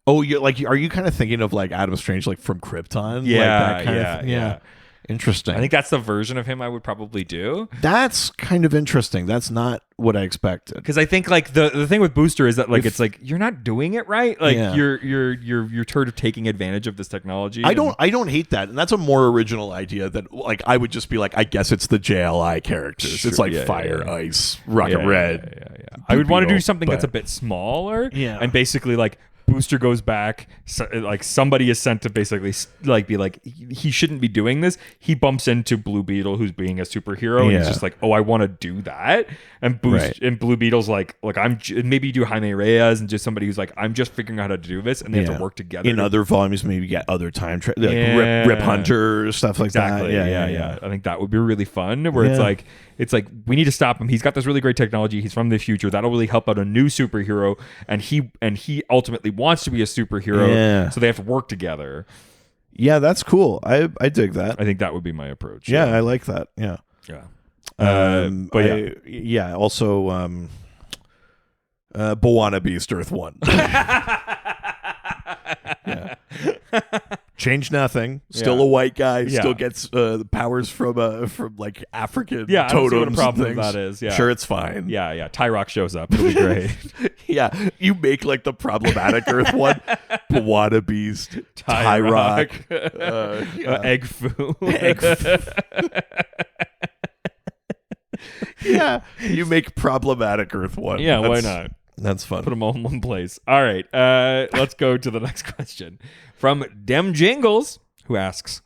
you're like, are you kind of thinking of like Adam Strange like from Krypton? Yeah, like that kind of Interesting. I think that's the version of him I would probably do. That's kind of interesting. That's not what I expected. Because I think like the thing with Booster is that like it's like you're not doing it right. Like you're sort of taking advantage of this technology. I don't hate that, and that's a more original idea. That like I would just be like, I guess it's the JLI characters. Sure, it's like Fire, Ice, Rocket Red. I would want to do something that's a bit smaller. Yeah, and basically like. Booster goes back, so, like somebody is sent to basically like be like he shouldn't be doing this. He bumps into Blue Beetle, who's being a superhero, and he's just like, "Oh, I want to do that." And and Blue Beetle's like I'm maybe you do Jaime Reyes and just somebody who's like, "I'm just figuring out how to do this," and they have to work together. In other volumes, maybe get other time Rip Hunter stuff like that. Yeah. I think that would be really fun. Where it's like we need to stop him. He's got this really great technology. He's from the future. That'll really help out a new superhero, and he ultimately wants to be a superhero. Yeah. So they have to work together. Yeah, that's cool. I dig that. I think that would be my approach. Yeah, I like that. Yeah. But also Boana Beast Earth 1. Change nothing. Still a white guy. Still gets powers from like African totems. I don't see what a problem that is. Yeah. Sure, it's fine. Yeah. Tyrock shows up. It'll be great. You make like the problematic Earth one. Boana Beast, Tyrock, Egg Foo. You make problematic Earth one. Yeah, why not? That's fun. Put them all in one place. All right. Let's go to the next question. From Dem Jingles, who asks,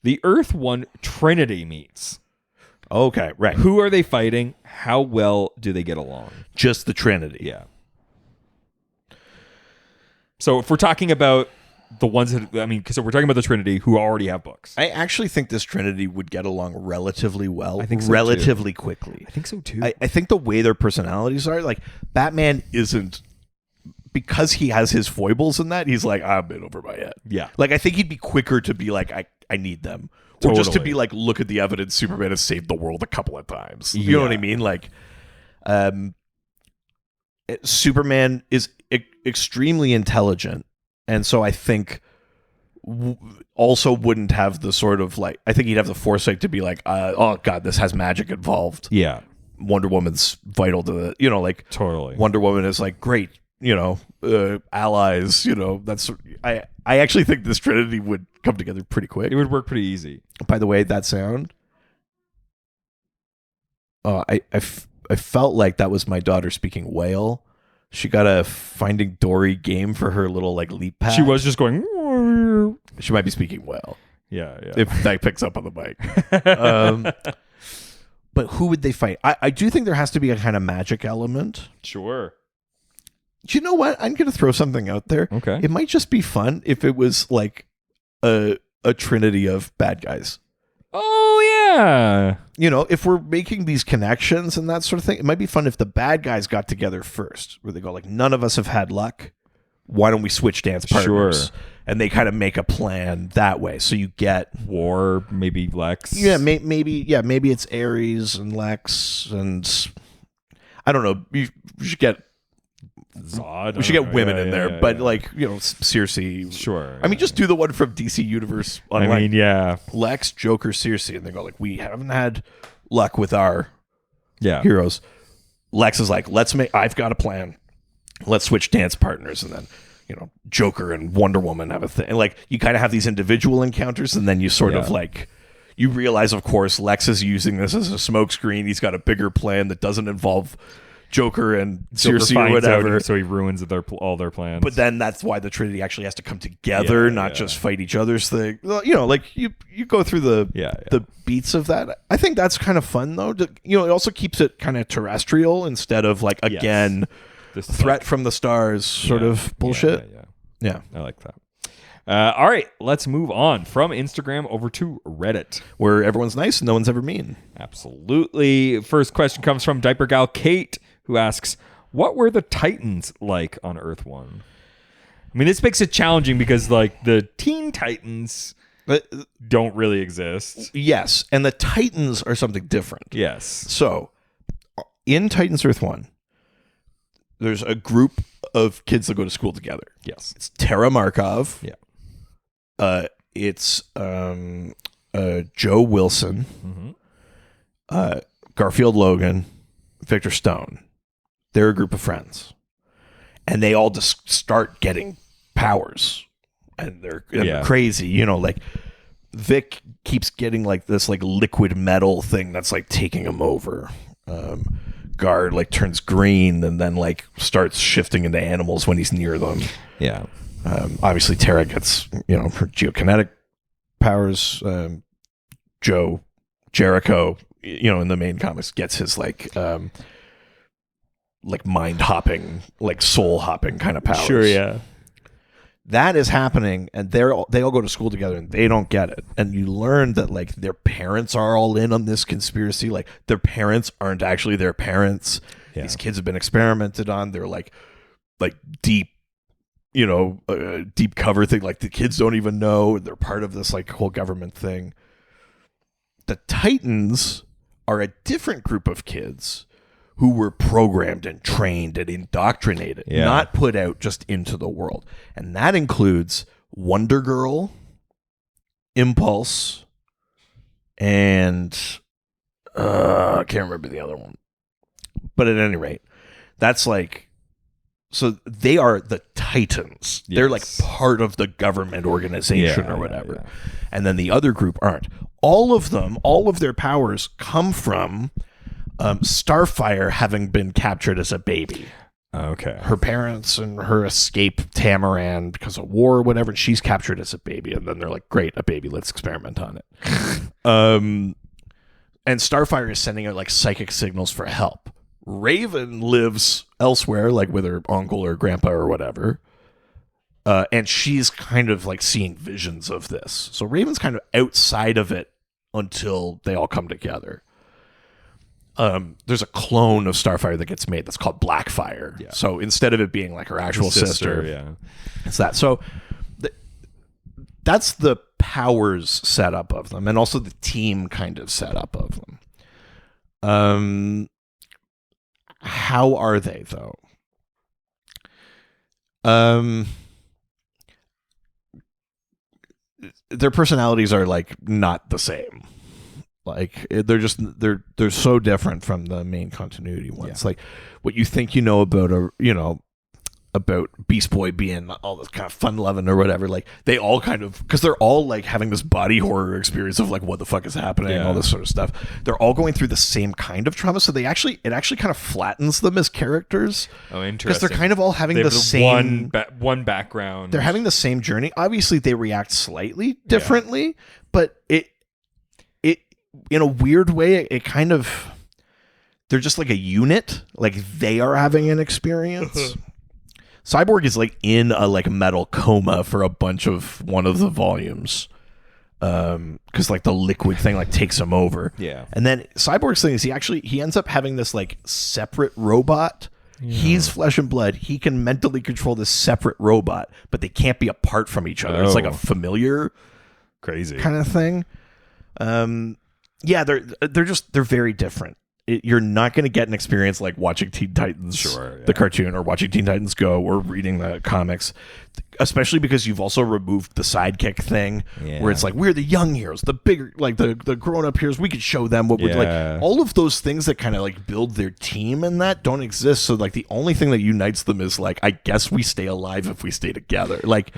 the Earth One Trinity meets. Okay, right. Who are they fighting? How well do they get along? Just the Trinity. Yeah. So if we're talking about the ones that, because we're talking about the Trinity who already have books. I actually think this Trinity would get along relatively well. I think so relatively quickly. I think so too. I think the way their personalities are, like Batman isn't, because he has his foibles in that, he's like, I'm in over my head. Yeah. Like I think he'd be quicker to be like, I need them. Or just to be like, look at the evidence, Superman has saved the world a couple of times. You know what I mean? Like, Superman is extremely intelligent, and so I think also wouldn't have the sort of like, I think he'd have the foresight to be like, oh god, this has magic involved. Yeah. Wonder Woman's vital to the, you know, like Totally. Wonder Woman is like great, you know, allies, you know. That's I actually think this trinity would come together pretty quick. It would work pretty easy. By the way, that sound, I felt like that was my daughter speaking whale. She got a Finding Dory game for her little like leap pad. She was just going. She might be speaking whale. Yeah. If that picks up on the mic. But who would they fight? I do think there has to be a kind of magic element. Sure. Do you know what? I'm going to throw something out there. Okay. It might just be fun if it was like a trinity of bad guys. Oh, yeah. You know, if we're making these connections and that sort of thing, it might be fun if the bad guys got together first, where they go like, none of us have had luck. Why don't we switch dance partners? Sure. And they kind of make a plan that way. So you get War, maybe Lex. Yeah, maybe it's Ares and Lex and I don't know. We should get Zod. We should get women in there, but yeah. like, you know, Circe. Sure. I mean, just do the one from DC Universe. On I mean, yeah. Lex, Joker, Circe, and they go like, we haven't had luck with our heroes. Lex is like, I've got a plan. Let's switch dance partners, and then, you know, Joker and Wonder Woman have a thing. And like, you kind of have these individual encounters, and then you sort of like, you realize, of course, Lex is using this as a smokescreen. He's got a bigger plan that doesn't involve Joker and Circe or whatever. So he ruins all their plans. But then that's why the Trinity actually has to come together, not just fight each other's thing. You know, like you go through the beats of that. I think that's kind of fun though. You know, it also keeps it kind of terrestrial instead of like, again, this threat from the stars sort of bullshit. Yeah. I like that. All right, let's move on from Instagram over to Reddit, where everyone's nice and no one's ever mean. Absolutely. First question comes from Diaper Gal Kate, who asks, what were the Titans like on Earth 1? I mean, this makes it challenging because like the Teen Titans don't really exist. Yes, and the Titans are something different. Yes. So, in Titans Earth 1, there's a group of kids that go to school together. Yes. It's Tara Markov. Yeah. It's Joe Wilson, Garfield Logan, Victor Stone. They're a group of friends, and they all just start getting powers, and they're crazy. You know, like Vic keeps getting like this like liquid metal thing that's like taking him over. Guard like turns green and then like starts shifting into animals when he's near them. Yeah. Obviously Tara gets, you know, her geokinetic powers. Jericho, you know, in the main comics gets his like mind hopping, like soul hopping kind of powers. Sure, yeah. That is happening, and they all go to school together, and they don't get it. And you learn that like their parents are all in on this conspiracy. Like their parents aren't actually their parents. Yeah. These kids have been experimented on. They're like deep, you know, deep cover thing. Like the kids don't even know they're part of this like whole government thing. The Titans are a different group of kids who were programmed and trained and indoctrinated, not put out just into the world. And that includes Wonder Girl, Impulse, and I can't remember the other one. But at any rate, that's like, so they are the Titans. Yes. They're like part of the government organization or whatever. Yeah. And then the other group aren't. All of them, all of their powers come from Starfire having been captured as a baby. Okay. Her parents and her escape Tamaran because of war or whatever, and she's captured as a baby. And then they're like, great, a baby, let's experiment on it. And Starfire is sending out like psychic signals for help. Raven lives elsewhere, like with her uncle or grandpa or whatever. And she's kind of like seeing visions of this. So Raven's kind of outside of it until they all come together. There's a clone of Starfire that gets made that's called Blackfire. Yeah. So instead of it being like her actual sister, it's that. So that's the powers setup of them, and also the team kind of setup of them. How are they though? Their personalities are like not the same. Like they're so different from the main continuity ones. Like what you think you know about Beast Boy being all this kind of fun loving or whatever, like they all kind of, because they're all like having this body horror experience of like what the fuck is happening, all this sort of stuff. They're all going through the same kind of trauma, so it actually kind of flattens them as characters. Oh, interesting. Because they're kind of all having the same one background. They're having the same journey. Obviously, they react slightly differently, but it in a weird way, it kind of, they're just like a unit. Like they are having an experience. Cyborg is like in a like metal coma for a bunch of one of the volumes, because like the liquid thing like takes him over. Yeah, and then Cyborg's thing is he ends up having this like separate robot. He's flesh and blood. He can mentally control this separate robot, but they can't be apart from each other. It's like a familiar, crazy kind of thing. Yeah, they're very different. You're not going to get an experience like watching Teen Titans, the cartoon, or watching Teen Titans Go, or reading the comics, especially because you've also removed the sidekick thing, where it's like, we're the young heroes, the bigger, like the grown-up heroes, we could show them what we'd like. All of those things that kind of like build their team and that don't exist. So like the only thing that unites them is like, I guess we stay alive if we stay together. Like,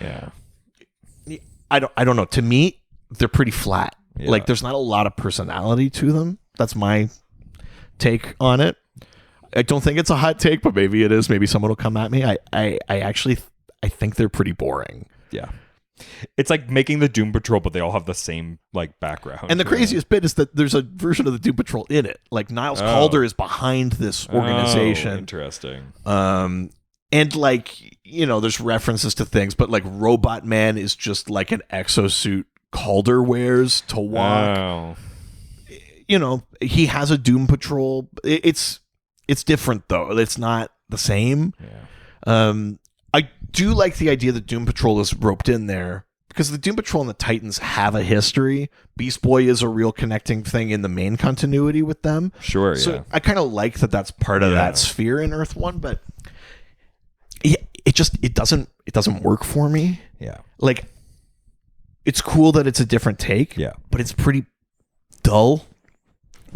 I don't know. To me, they're pretty flat. Like there's not a lot of personality to them. That's my take on it. I don't think it's a hot take, but maybe it is. Maybe someone will come at me. I actually think they're pretty boring. Yeah. It's like making the Doom Patrol, but they all have the same like background. And the craziest bit is that there's a version of the Doom Patrol in it. Like Niles Calder is behind this organization. Interesting. And like, there's references to things, but like Robot Man is just like an exosuit Calder wears to walk. He has a Doom Patrol. It's different though. It's not the same. I do like the idea that Doom Patrol is roped in there because the Doom Patrol and the Titans have a history. Beast Boy is a real connecting thing in the main continuity with them. Sure. So I kind of like that that's part of that sphere in Earth 1, but it doesn't work for me. Yeah. Like it's cool that it's a different take. Yeah. But it's pretty dull.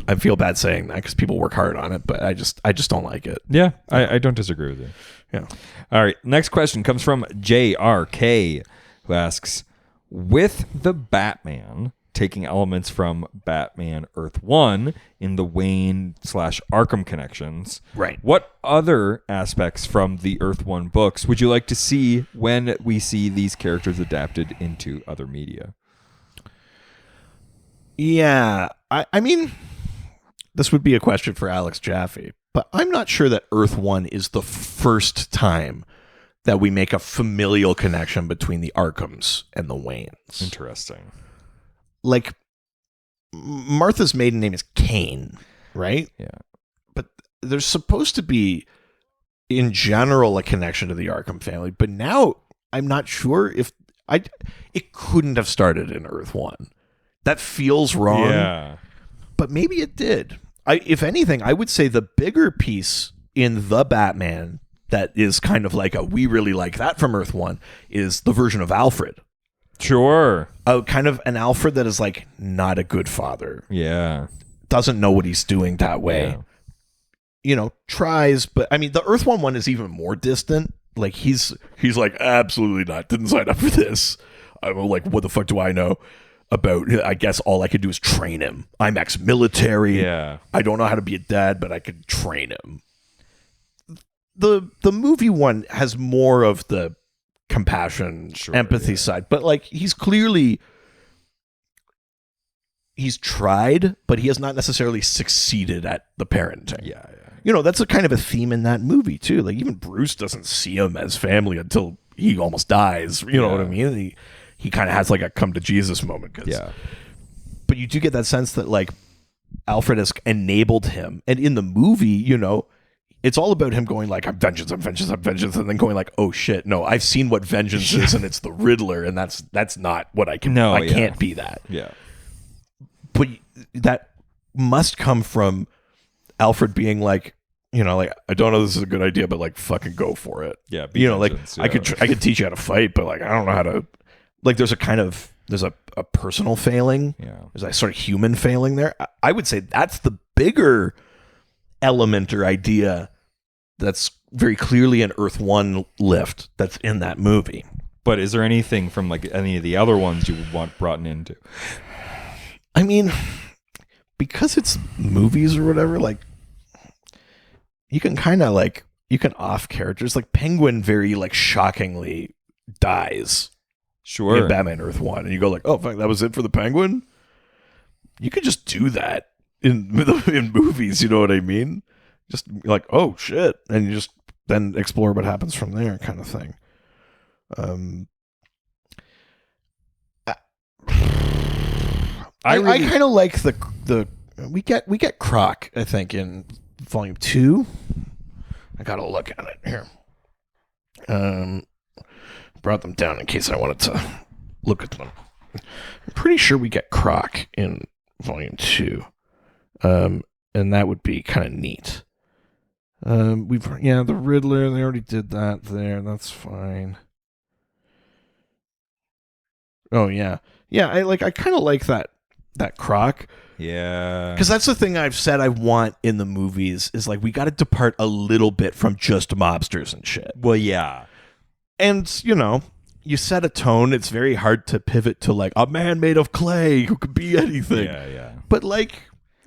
I feel bad saying that because people work hard on it, but I just don't like it. Yeah, I don't disagree with you. Yeah. All right. Next question comes from JRK, who asks, with the Batman taking elements from Batman Earth 1 in the Wayne/Arkham connections, right? What other aspects from the Earth 1 books would you like to see when we see these characters adapted into other media? Yeah, I mean, this would be a question for Alex Jaffe, but I'm not sure that Earth 1 is the first time that we make a familial connection between the Arkhams and the Waynes. Interesting. Like, Martha's maiden name is Kane, right? Yeah. But there's supposed to be, in general, a connection to the Arkham family, but now I'm not sure if it couldn't have started in Earth 1. That feels wrong. Yeah. But maybe it did. If anything, I would say the bigger piece in the Batman that is kind of like we really like that from Earth 1 is the version of Alfred. Sure. Kind of an Alfred that is like not a good father. Yeah. Doesn't know what he's doing that way. Yeah. Tries, but I mean the Earth 1 is even more distant. Like he's like, absolutely not. Didn't sign up for this. I'm like, what the fuck do I know about? I guess all I could do is train him. I'm ex-military. Yeah. I don't know how to be a dad, but I could train him. The movie one has more of the compassion, empathy side, but like he's tried, but he has not necessarily succeeded at the parenting. Yeah. That's a kind of a theme in that movie too. Like even Bruce doesn't see him as family until he almost dies. You know what I mean? He kind of has like a come to Jesus moment. But you do get that sense that like Alfred has enabled him, and in the movie, it's all about him going like, I'm vengeance, I'm vengeance, I'm vengeance, and then going like, oh shit, no, I've seen what vengeance is, and it's the Riddler, and that's not what I can. No, I can't be that. Yeah. But that must come from Alfred being like, like, I don't know this is a good idea, but like fucking go for it. Yeah. Like I could teach you how to fight, but like I don't know how to Like there's a personal failing. Yeah. There's a sort of human failing there. I would say that's the bigger element or idea that's very clearly an Earth One lift that's in that movie. But is there anything from like any of the other ones you would want brought into? I mean, because it's movies or whatever, like you can kind of like you can off characters. Like Penguin very like shockingly dies. Sure. In Batman Earth One, and you go like, oh, fuck, that was it for the Penguin. You could just do that in movies. You know what I mean? Just like, oh shit, and you just then explore what happens from there, kind of thing. I kind of like the we get Croc, I think, in Volume 2. I gotta look at it here. Brought them down in case I wanted to look at them. I'm pretty sure we get Croc in Volume 2. And that would be kind of neat. The Riddler, they already did that there. That's fine. Oh yeah. Yeah, I kind of like that Croc. Yeah. Because that's the thing I've said I want in the movies is like we got to depart a little bit from just mobsters and shit. Well, yeah. And, you know, you set a tone. It's very hard to pivot to like a man made of clay who could be anything. Yeah, yeah. But like,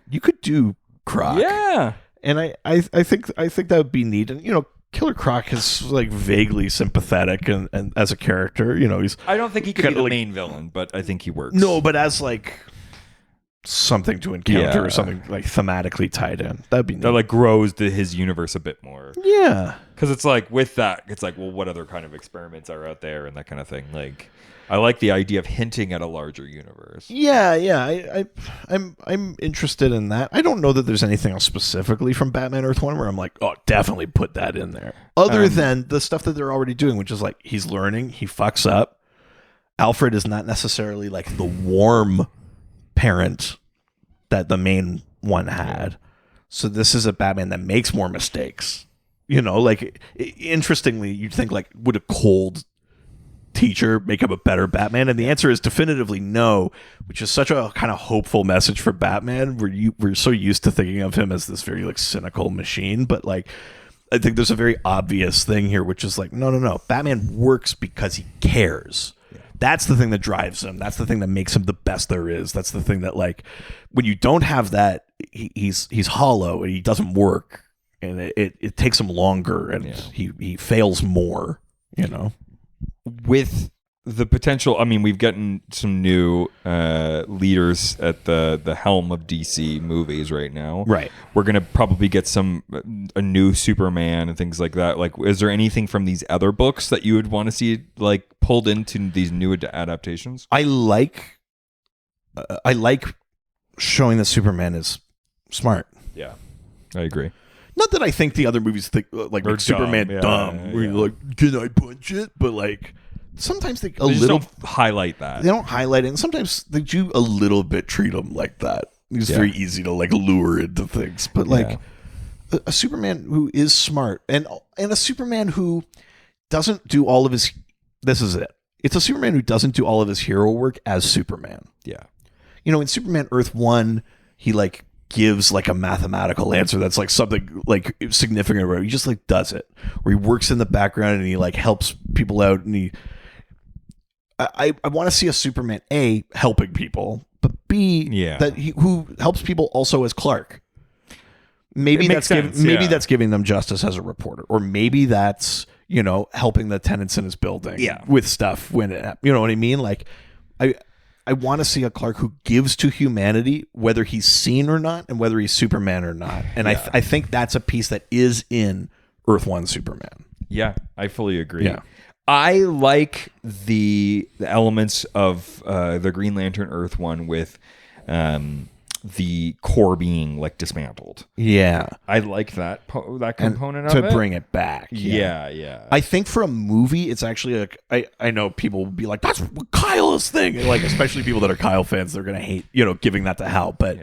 you could do Croc. Yeah. And I think that would be neat. And, you know, Killer Croc is like vaguely sympathetic and as a character, you know, he's. I don't think he could be the main villain, but I think he works. No, but as like something to encounter or something like thematically tied in. That'd be neat. That like grows his universe a bit more. Yeah. Because it's like with that, it's like, well, what other kind of experiments are out there and that kind of thing. Like, I like the idea of hinting at a larger universe. Yeah. I'm interested in that. I don't know that there's anything else specifically from Batman Earth One where I'm like, oh, definitely put that in there. Other than the stuff that they're already doing, which is like he's learning, he fucks up. Alfred is not necessarily like the warm parent that the main one had. So this is a Batman that makes more mistakes. You know, like interestingly, you'd think like, would a cold teacher make him a better Batman? And the answer is definitively no, which is such a kind of hopeful message for Batman. We're so used to thinking of him as this very like cynical machine, but like I think there's a very obvious thing here, which is like, no. Batman works because he cares. That's the thing that drives him. That's the thing that makes him the best there is. That's the thing that, like, when you don't have that, he's hollow and he doesn't work, and it takes him longer, and he fails more. You know, with the potential. I mean, we've gotten some new leaders at the helm of DC movies right now. Right. We're gonna probably get a new Superman and things like that. Like, is there anything from these other books that you would want to see like pulled into these new adaptations? I like showing that Superman is smart. Yeah, I agree. Not that I think the other movies think like make Superman dumb. Where you're like, can I punch it? But like. Sometimes they don't highlight that. They don't highlight it, and sometimes they do a little bit treat him like that. It's very easy to like lure into things, but like a Superman who is smart and a Superman who doesn't do all of his. This is it. It's a Superman who doesn't do all of his hero work as Superman. Yeah, you know, in Superman Earth One, he like gives like a mathematical answer that's like something like significant. He just like does it, where he works in the background and he like helps people out, and he. I want to see a Superman A helping people, but B that who helps people also as Clark. Maybe that's that's giving them justice as a reporter, or maybe that's helping the tenants in his building with stuff when it you know what I mean. Like I want to see a Clark who gives to humanity, whether he's seen or not, and whether he's Superman or not. And I think that's a piece that is in Earth One Superman. Yeah, I fully agree. Yeah. I like the elements of the Green Lantern Earth One with the core being like dismantled. Yeah, I like that component of it to bring it back. Yeah. I think for a movie, it's actually like I know people will be like, "That's Kyle's thing," and like especially people that are Kyle fans, they're gonna hate giving that to Hal. But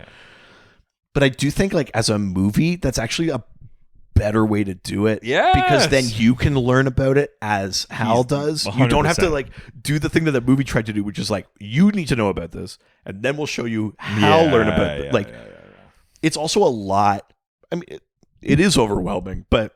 I do think like as a movie, that's actually a better way to do it. Yes. Because then you can learn about it as Hal does. 100%. You don't have to like do the thing that the movie tried to do, which is like, you need to know about this, and then we'll show you how learn about it. Like, it's also a lot. I mean, it is overwhelming, but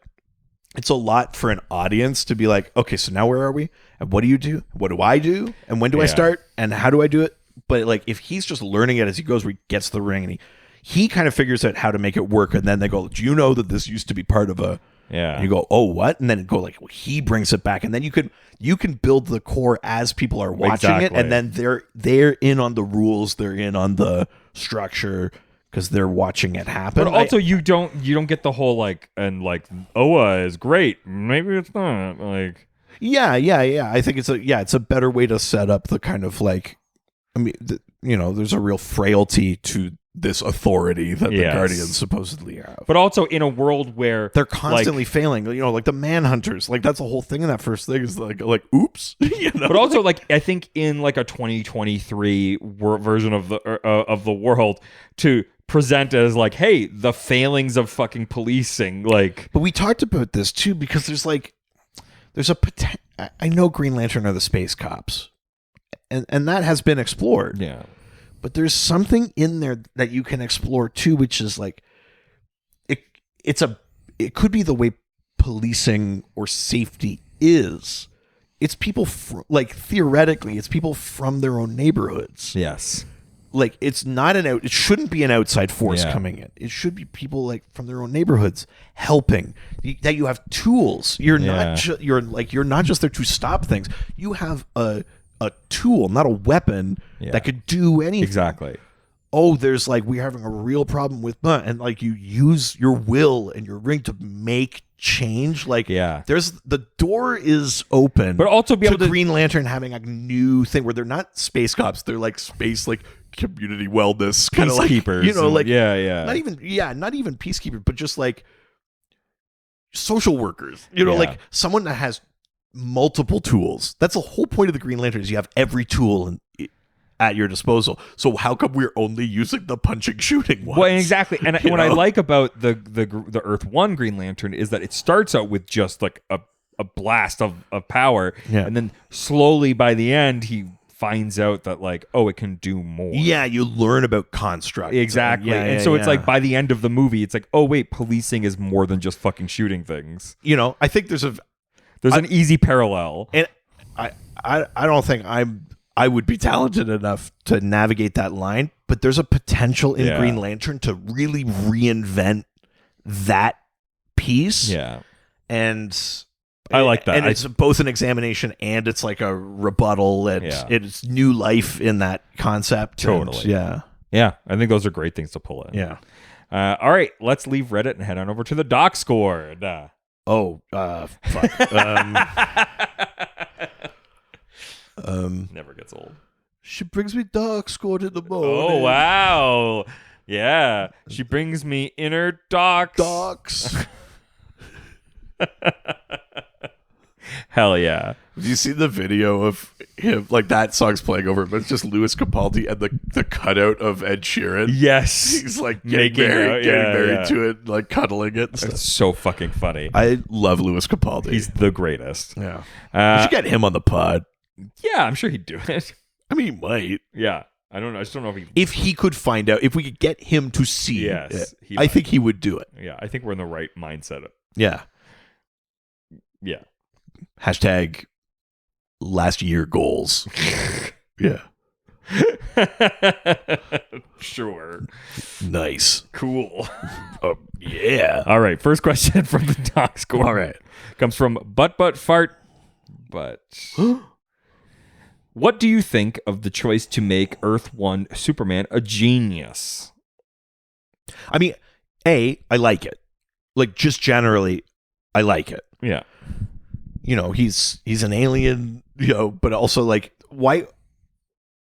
it's a lot for an audience to be like, okay, so now where are we? And what do you do? What do I do? And when do I start? And how do I do it? But like, if he's just learning it as he goes, where he gets the ring and he kind of figures out how to make it work. And then they go, do you know that this used to be part of a, and you go, oh, what? And then go like, well, he brings it back. And then you can build the core as people are watching it. And then they're in on the rules. They're in on the structure, because they're watching it happen. But also, you don't get the whole like, and like, Oa is great. Maybe it's not like. Yeah. I think it's a better way to set up the kind of like, I mean, there's a real frailty to this authority that the Guardians supposedly have. But also in a world where they're constantly failing, like the Manhunters, like that's the whole thing in that first thing is like oops. But also like I think in like a 2023 version of the world to present as like, hey, the failings of fucking policing, like. But we talked about this too, because there's a potential. I know Green Lantern are the space cops, and that has been explored. Yeah. But there's something in there that you can explore too, which is like, it could be the way policing or safety is. It's people like theoretically, it's people from their own neighborhoods. Yes. Like it's not it shouldn't be an outside force coming in. It should be people like from their own neighborhoods helping. That you have tools. You're not just there to stop things. You have a tool, not a weapon that could do anything. Exactly. Oh, there's like, we're having a real problem with and like you use your will and your ring to make change. Like there's the door is open, but also be able to Green Lantern having a new thing where they're not space cops, they're like space like community wellness kind of like peacekeepers, not even peacekeepers, but just like social workers, like someone that has multiple tools. That's the whole point of the Green Lantern, is you have every tool at your disposal. So how come we're only using the punching shooting ones? Well, exactly. And what I like about the Earth 1 Green Lantern is that it starts out with just like a blast of power, and then slowly by the end he finds out that like, oh, it can do more. Yeah, you learn about construct. Exactly. And so it's like by the end of the movie, it's like, oh wait, policing is more than just fucking shooting things. I think there's an easy parallel. And I don't think I would be talented enough to navigate that line, but there's a potential in Green Lantern to really reinvent that piece. Yeah. And I like that. And it's both an examination and it's like a rebuttal, and it's new life in that concept. Totally. And yeah. I think those are great things to pull in. Yeah. All right, let's leave Reddit and head on over to the doc score. Fuck. Never gets old. She brings me dark scored in the morning. Oh wow. Yeah. She brings me inner docs. Hell yeah. Have you seen the video of him? Like that song's playing over, but it's just Louis Capaldi and the cutout of Ed Sheeran. Yes. He's like getting married to it, like cuddling it. It's so fucking funny. I love Louis Capaldi. He's the greatest. Yeah. We should get him on the pod. Yeah, I'm sure he'd do it. I mean, he might. Yeah. I just don't know if he could find out, if we could get him to see it, I think he would do it. Yeah, I think we're in the right mindset. Yeah. Yeah. Hashtag last year goals. Yeah. Sure. Nice. Cool. Yeah. All right. First question from the doc score. All right. Comes from Butt Fart. But what do you think of the choice to make Earth 1 Superman a genius? I mean, I like it. Like, just generally, I like it. Yeah. He's an alien, but also like, why?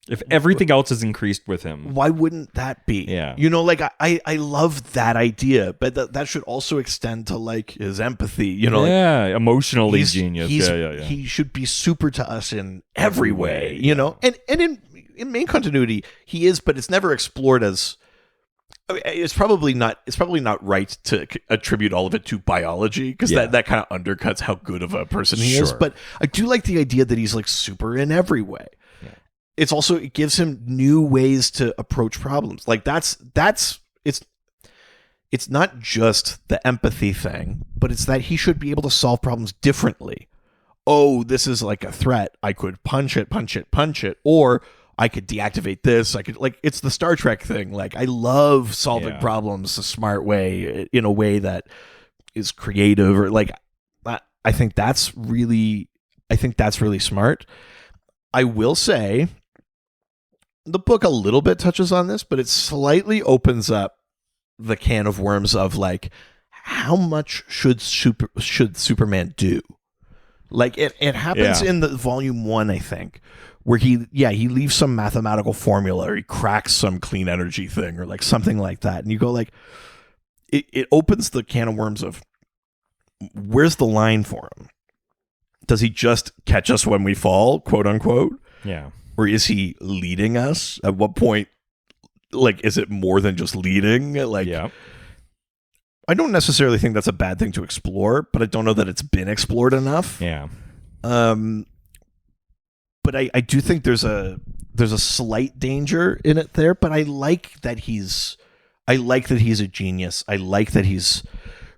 If everything else is increased with him, why wouldn't that be? Yeah. Like I love that idea, but that should also extend to like his empathy, like, emotionally genius. He should be super to us in every way, and in main continuity he is, but it's never explored as it's probably not right to attribute all of it to biology, because that kind of undercuts how good of a person he is. But I do like the idea that he's like super in every way. Yeah. It gives him new ways to approach problems. Like it's not just the empathy thing, but it's that he should be able to solve problems differently. Oh, this is like a threat. I could punch it, or I could deactivate this. I could, like, it's the Star Trek thing. Like, I love solving problems a smart way, in a way that is creative, or like, I think that's really smart. I will say the book a little bit touches on this, but it slightly opens up the can of worms of like, how much should Superman do? Like, it happens in the volume 1, I think, where he leaves some mathematical formula, or he cracks some clean energy thing, or like something like that. And you go like, it opens the can of worms of, where's the line for him? Does he just catch us when we fall, quote unquote? Yeah. Or is he leading us? At what point, like, is it more than just leading? Like, I don't necessarily think that's a bad thing to explore, but I don't know that it's been explored enough. Yeah. But I do think there's a slight danger in it there, but I like that he's a genius. I like that he's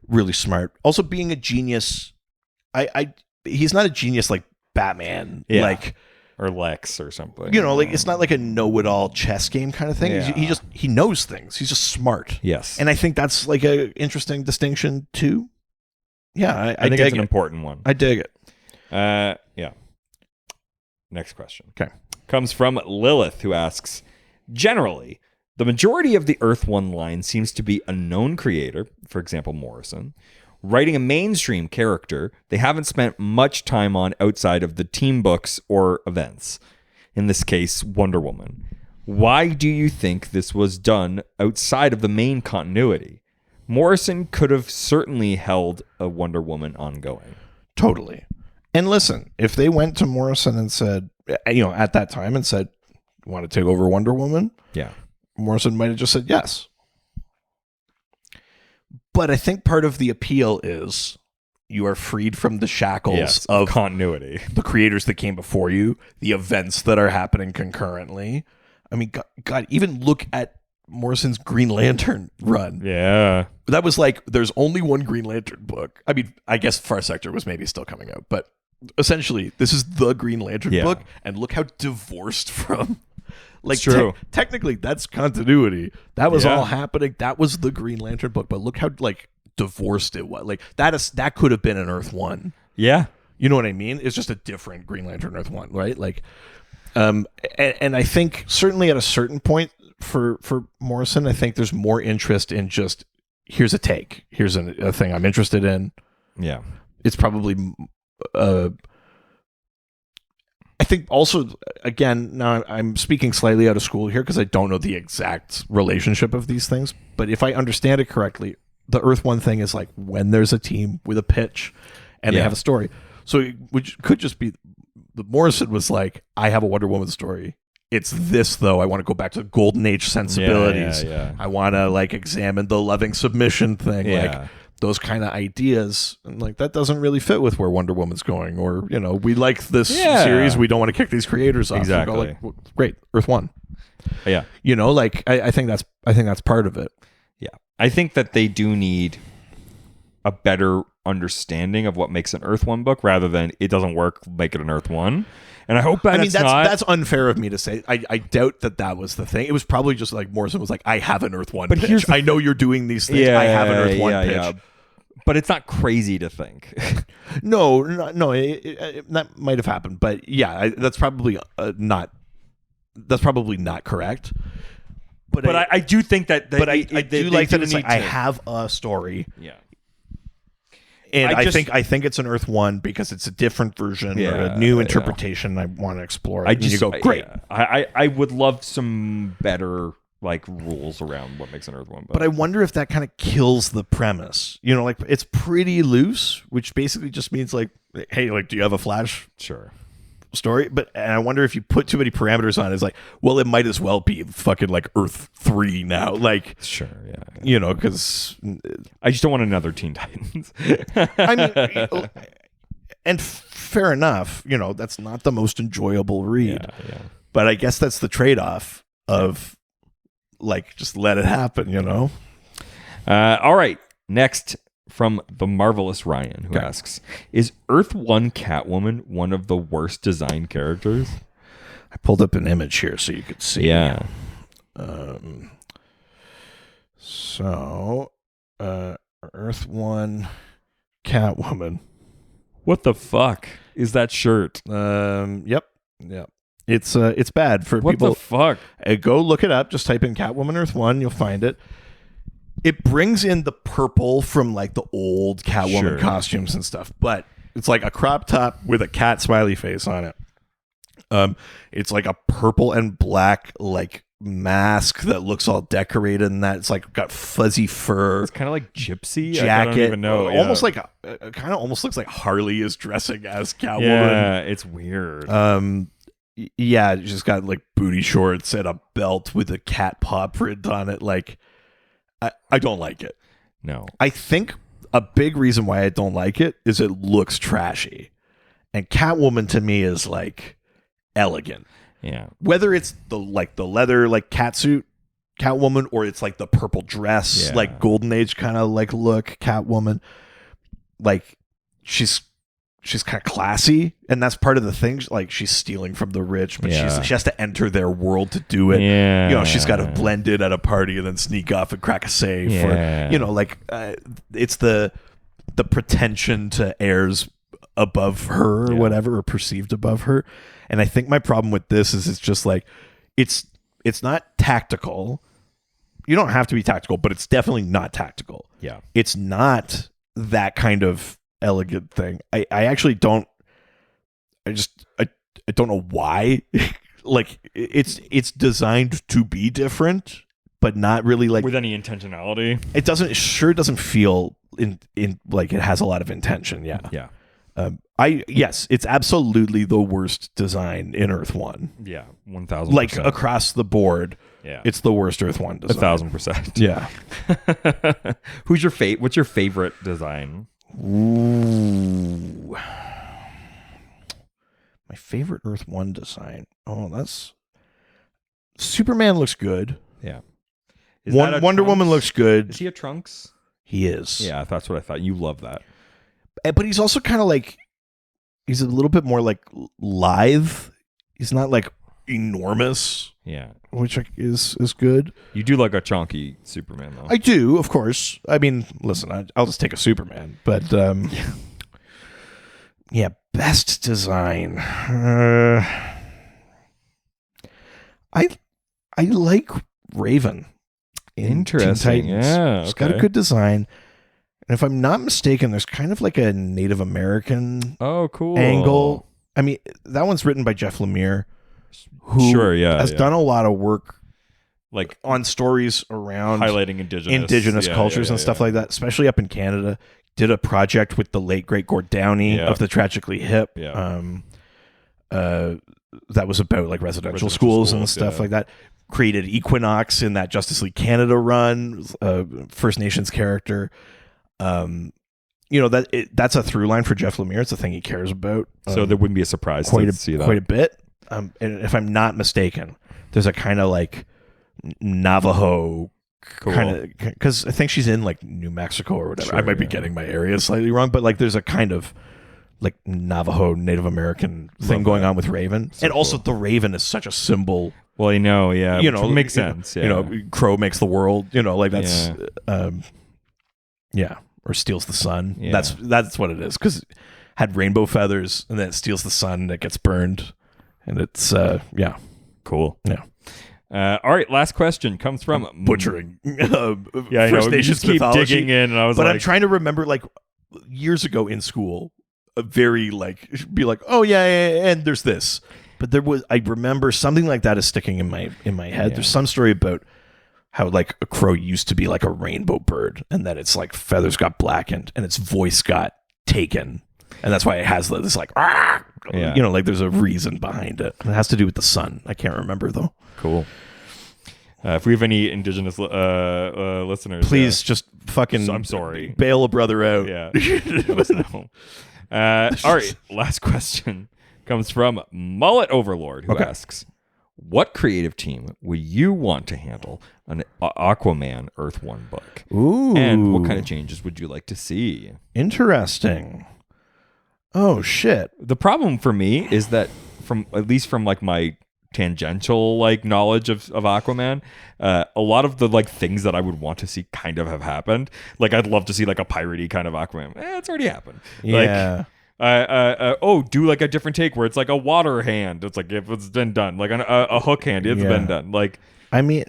really smart. Also, being a genius, he's not a genius like Batman, like, or Lex or something. You know, like, it's not like a know-it-all chess game kind of thing. Yeah. He knows things. He's just smart. Yes. And I think that's like a interesting distinction too. Yeah, I think it's an important one. I dig it. Yeah. Next question. Okay. Comes from Lilith, who asks, generally, the majority of the Earth One line seems to be a known creator, for example, Morrison, writing a mainstream character they haven't spent much time on outside of the team books or events. In this case, Wonder Woman. Why do you think this was done outside of the main continuity? Morrison could have certainly held a Wonder Woman ongoing. Totally. And listen, if they went to Morrison and said, at that time and said, want to take over Wonder Woman? Yeah. Morrison might have just said yes. But I think part of the appeal is you are freed from the shackles of continuity, the creators that came before you, the events that are happening concurrently. I mean, God, even look at Morrison's Green Lantern run. Yeah. That was like, there's only one Green Lantern book. I mean, I guess Far Sector was maybe still coming out, but essentially, this is the Green Lantern book, and look how divorced from... Like, true. Technically, that's continuity. That was all happening. That was the Green Lantern book, but look how, like, divorced it was. Like, that could have been an Earth One. Yeah. You know what I mean? It's just a different Green Lantern Earth One, right? Like, and I think certainly at a certain point for Morrison, I think there's more interest in just, here's a take. Here's a thing I'm interested in. Yeah. It's probably... I think also, again, now I'm speaking slightly out of school here because I don't know the exact relationship of these things. But if I understand it correctly, the Earth One thing is like when there's a team with a pitch and they have a story. So which could just be, the Morrison was like, I have a Wonder Woman story. It's this, though. I want to go back to Golden Age sensibilities. I want to like examine the loving submission thing. Like, those kind of ideas, and like, that doesn't really fit with where Wonder Woman's going, or we like this series, we don't want to kick these creators off. Exactly. Go, like, well, great, Earth One. Yeah. Like, I think that's part of it. Yeah. I think that they do need a better understanding of what makes an Earth One book, rather than it doesn't work, make it an Earth One. And I hope that's unfair of me to say. I doubt that was the thing. It was probably just like Morrison was like, I have an Earth One pitch. I know you're doing these things. I have an Earth One pitch. Yeah. But it's not crazy to think. No, that might have happened. But yeah, that's probably not correct. But I do think that. I do like that it's like, I have a story. Yeah. And I think it's an Earth One because it's a different version or a new interpretation. I want to explore it. You go, great. I would love some better like rules around what makes an Earth One book. But I wonder if that kind of kills the premise. Like, it's pretty loose, which basically just means like, hey, like, do you have a Flash? Sure. story. And I wonder if you put too many parameters on it, it's like, well, it might as well be fucking like Earth 3 now. Like, sure, yeah. You know, because I just don't want another Teen Titans. I mean, and fair enough, you know, that's not the most enjoyable read. Yeah. But I guess that's the trade-off of like, just let it happen, you know? All right. Next, from the marvelous Ryan, who asks, is Earth 1 Catwoman one of the worst designed characters? I pulled up an image here so you could see. Yeah. So, Earth 1 Catwoman. What the fuck is that shirt? Yep. It's bad for people. What the fuck? Go look it up. Just type in Catwoman Earth 1. You'll find it. It brings in the purple from like the old Catwoman costumes and stuff, but it's like a crop top with a cat smiley face on it. It's like a purple and black like mask that looks all decorated, and that it's like got fuzzy fur. It's kind of like gypsy jacket. I don't even know. Almost like kind of almost looks like Harley is dressing as Catwoman. Yeah, it's weird. Yeah, she's got like booty shorts and a belt with a cat paw print on it. Like, I don't like it. No. I think a big reason why I don't like it is it looks trashy. And Catwoman to me is like elegant. Yeah. Whether it's the leather like catsuit Catwoman or it's like the purple dress, like Golden Age kind of like look Catwoman. Like she's kind of classy, and that's part of the thing. Like she's stealing from the rich, but she has to enter their world to do it. Yeah. You know, she's got to blend in at a party and then sneak off and crack a safe. Yeah. Or, you know, like it's the pretension to heirs above her or whatever, or perceived above her. And I think my problem with this is it's just like it's not tactical. You don't have to be tactical, but it's definitely not tactical. Yeah. It's not that kind of elegant thing. I actually don't. I don't know why. Like it's designed to be different, but not really like with any intentionality. It sure doesn't feel in like it has a lot of intention. Yeah. Yeah. Yes, it's absolutely the worst design in Earth 1. Yeah, 1,000%. Like across the board. Yeah, it's the worst Earth 1 design. 1,000%. Yeah. What's your favorite design? Ooh. My favorite Earth 1 design. Oh, that's Superman looks good. Yeah. Wonder Woman looks good. Is he a Trunks? He is. Yeah, that's what I thought. You love that. But he's also kind of like, he's a little bit more like lithe. He's not like enormous. Yeah. Which is good. You do like a chunky Superman, though. I do, of course. I mean, listen, I'll just take a Superman. But, yeah, best design. I like Raven. Interesting. Yeah. It's got a good design. And if I'm not mistaken, there's kind of like a Native American angle. I mean, that one's written by Jeff Lemire, who has done a lot of work like on stories around highlighting indigenous cultures and stuff like that, especially up in Canada. Did a project with the late great Gord Downey of the Tragically Hip. Yeah. That was about like residential schools and stuff like that. Created Equinox in that Justice League Canada run, First Nations character. You know, that's a through line for JeffLemire. It's a thing he cares about. So there wouldn't be a surprise to see that. Quite a bit. And if I'm not mistaken, there's a kind of like Navajo kind of, because I think she's in like New Mexico or whatever. I might be getting my area slightly wrong, but like there's a kind of like Navajo Native American thing going on with Raven. So and also the Raven is such a symbol. Well, you know, makes sense. You know, Crow makes the world, you know, like that's or steals the sun. Yeah. That's what it is. Because had rainbow feathers and then it steals the sun and it gets burned. And it's cool. Yeah. All right, last question comes from butchering. First Nations keep mythology. Digging in, and I was but I'm trying to remember like years ago in school, very like be like, oh yeah, and there's this. But I remember something like that is sticking in my head. Yeah. There's some story about how like a crow used to be like a rainbow bird, and then its like feathers got blackened and its voice got taken. And that's why it has this like, like there's a reason behind it. It has to do with the sun. I can't remember though. Cool. If we have any Indigenous listeners, please just fucking. I'm sorry. Bail a brother out. Yeah. Let us know. All right. Last question comes from Mullet Overlord, who asks, "What creative team would you want to handle an Aquaman Earth 1 book? Ooh. And what kind of changes would you like to see?" Interesting. Oh shit. The problem for me is that from like my tangential like knowledge of Aquaman, a lot of the like things that I would want to see kind of have happened. Like I'd love to see like a piratey kind of Aquaman. It's already happened. Yeah. Like do like a different take where it's like a water hand. It's like if it's been done. Like a hook hand. It's been done. Like I mean,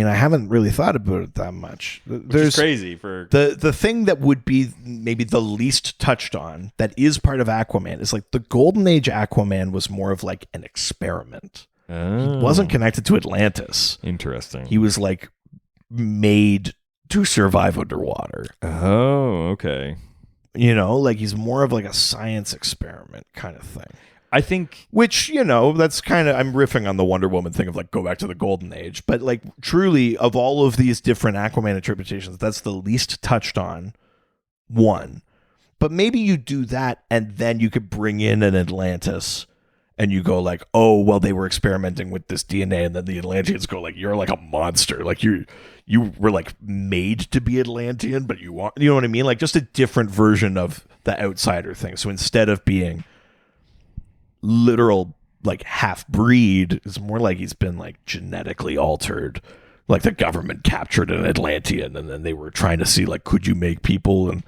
I haven't really thought about it that much. There's crazy for the thing that would be maybe the least touched on that is part of Aquaman is like the Golden Age Aquaman was more of like an experiment. He wasn't connected to Atlantis. Interesting. He was like made to survive underwater. Oh, okay. Like he's more of like a science experiment kind of thing. I think, which, that's kind of, I'm riffing on the Wonder Woman thing of like, go back to the Golden Age. But like, truly, of all of these different Aquaman interpretations, that's the least touched on one. But maybe you do that and then you could bring in an Atlantis and you go like, oh, well, they were experimenting with this DNA. And then the Atlanteans go like, you're like a monster. Like you were like made to be Atlantean, but you know what I mean? Like just a different version of the outsider thing. So instead of being literal like half breed, is more like he's been like genetically altered. Like the government captured an Atlantean and then they were trying to see like, could you make people and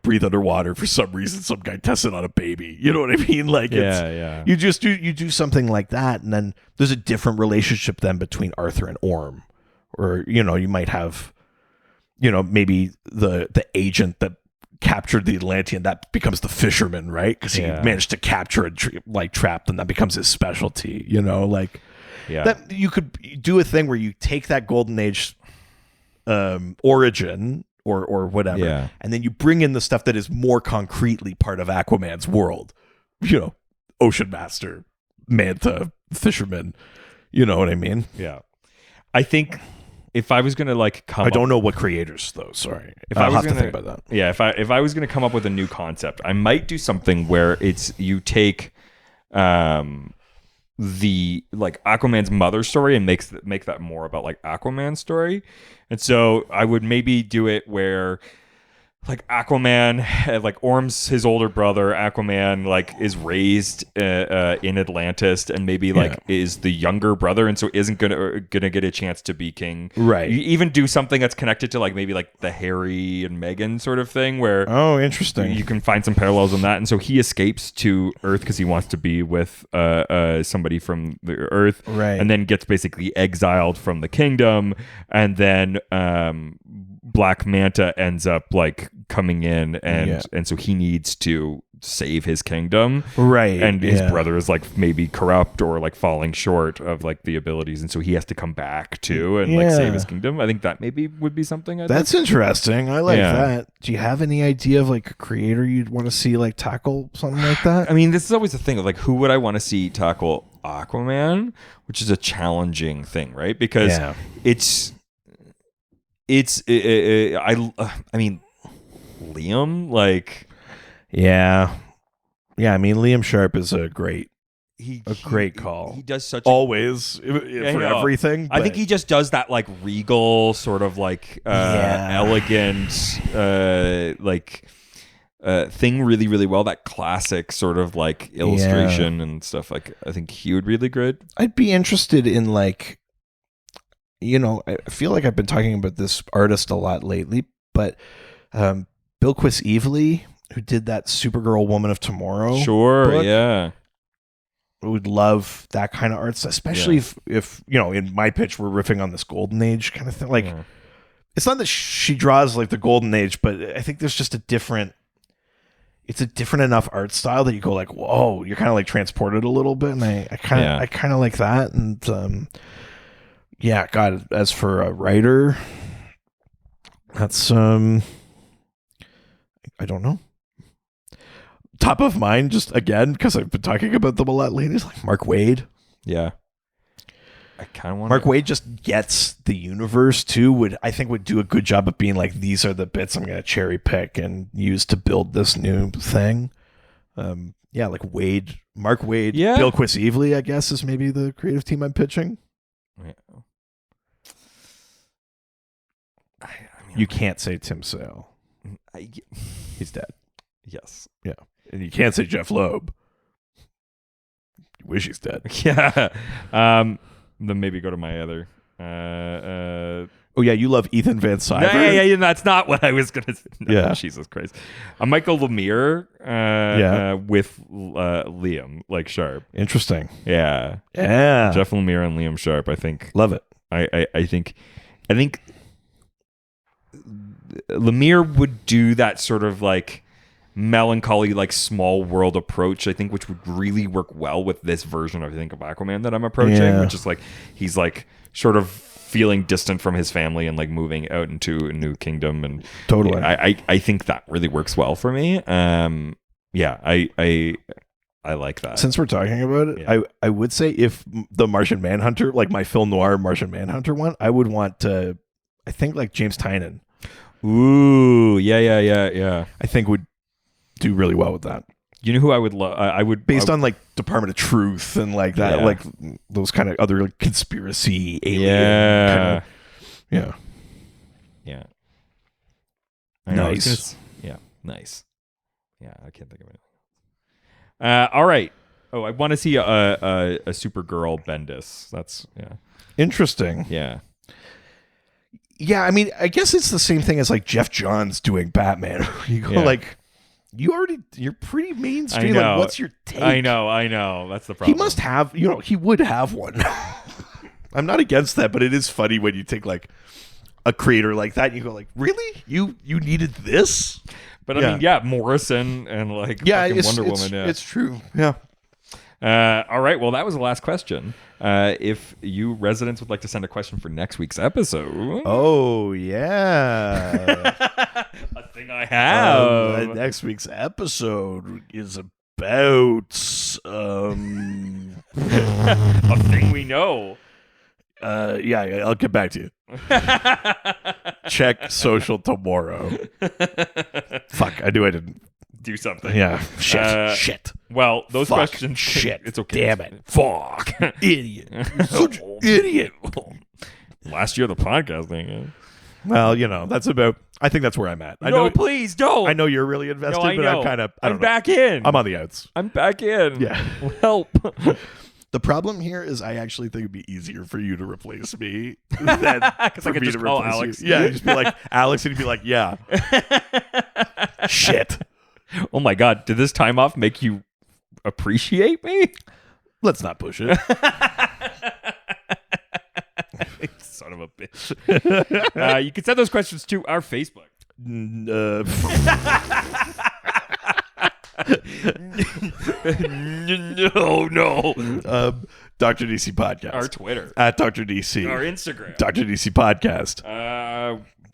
breathe underwater for some reason. Some guy tested on a baby. You know what I mean? Like you just do something like that, and then there's a different relationship then between Arthur and Orm, or you might have maybe the agent that captured the Atlantean that becomes the fisherman, right? Because he managed to capture a trap, and that becomes his specialty. That you could do a thing where you take that Golden Age origin or whatever, and then you bring in the stuff that is more concretely part of Aquaman's world. Ocean Master, Manta, fisherman. You know what I mean? Yeah. I think if I was gonna I don't know what creators though. Sorry, if I was have gonna to think about that. Yeah, if I was gonna come up with a new concept, I might do something where it's you take the Aquaman's mother story and make that more about like Aquaman's story. And so I would maybe do it where Aquaman, Orm's his older brother. Aquaman is raised in Atlantis, and maybe is the younger brother, and so isn't gonna get a chance to be king. Right. You even do something that's connected to maybe the Harry and Meghan sort of thing, where interesting. You can find some parallels in that, and so he escapes to Earth because he wants to be with somebody from the Earth, right? And then gets basically exiled from the kingdom, and then Black Manta ends up coming in and so he needs to save his kingdom, right? And his brother is maybe corrupt or falling short of the abilities, and so he has to come back too and save his kingdom. I think that maybe would be something. That's interesting. I like that. Do you have any idea of a creator you'd want to see tackle something like that? I mean, this is always the thing of who would I want to see tackle Aquaman, which is a challenging thing, right? Because I mean, Liam, I mean, Liam Sharp is a great call. He does such always for everything. I think he just does that regal sort of elegant thing really, really well. That classic sort of illustration and stuff. I think he would be really good. I'd be interested in I feel like I've been talking about this artist a lot lately, but Bilquis Evely, who did that Supergirl Woman of Tomorrow book, I would love that kind of art, especially if in my pitch we're riffing on this Golden Age kind of thing. It's not that she draws the Golden Age, but I think there's just it's a different enough art style that you go whoa, you're kind of transported a little bit, and I kind of like that. And God, as for a writer, That's I don't know. Top of mind, just again, because I've been talking about them a lot lately, is like Mark Waid. Yeah. I kind of want Mark Waid just gets the universe too. I think would do a good job of being like, these are the bits I'm going to cherry pick and use to build this new thing. Yeah, like Mark Waid, Yeah. Bill Quist-Evely, I guess, is maybe the creative team I'm pitching. Yeah. You can't say Tim Sale. He's dead. Yes. Yeah. And you can't say Jeff Loeb. You wish he's dead. Yeah. Then maybe go to my other. Oh, yeah, you love Ethan Van Sciver? Yeah, that's not what I was going to say. No, yeah. Jesus Christ. Michael Lemire with Liam, like Sharp. Interesting. Yeah. Yeah. Jeff Lemire and Liam Sharp, I think. Love it. I think Lemire would do that sort of like melancholy, like small world approach, I think, which would really work well with this version of Aquaman that I'm approaching, which is like he's like sort of feeling distant from his family and like moving out into a new kingdom, and totally I think that really works well for me. I like that. Since we're talking about it, I would say if the Martian Manhunter, like my film noir Martian Manhunter one, I would want to, I think like James Tynion. Ooh, yeah. I think would do really well with that. You know who I would love? I would, based on like Department of Truth and like that, like those kind of other like, conspiracy alien. Yeah. Nice. Nice. Yeah, I can't think of anything. All right. Oh, I want to see a Supergirl Bendis. That's interesting. Yeah. Yeah, I mean, I guess it's the same thing as like Jeff Johns doing Batman. You go like, you're pretty mainstream. Like, what's your take? I know. That's the problem. He must have, he would have one. I'm not against that, but it is funny when you take like a creator like that and you go like, really? You needed this? But I mean, Morrison and like Wonder Woman. Yeah, it's true. Yeah. All right. Well, that was the last question. If you residents would like to send a question for next week's episode. Oh, yeah. A thing I have. Next week's episode is about a thing we know. I'll get back to you. Check social tomorrow. Fuck, I knew I didn't do something. Yeah. Shit. Well, those Fuck. questions. Shit. It's okay. Damn it. Fuck. Idiot. Such an idiot. Last year, the podcasting. Well, I think that's where I'm at. I know, know, please don't. I know you're really invested, I but know. I'm kind of. I'm back in. I'm on the outs. I'm back in. Yeah. Help. The problem here is I actually think it'd be easier for you to replace me than because for I could me just to call replace Alex. you. Yeah, just be like Alex, and he'd be like, yeah. Shit. Oh my God! Did this time off make you appreciate me? Let's not push it. Son of a bitch. You can send those questions to our Facebook. No. Dr. DC Podcast. Our Twitter. At Dr. DC. Our Instagram. Dr. DC Podcast.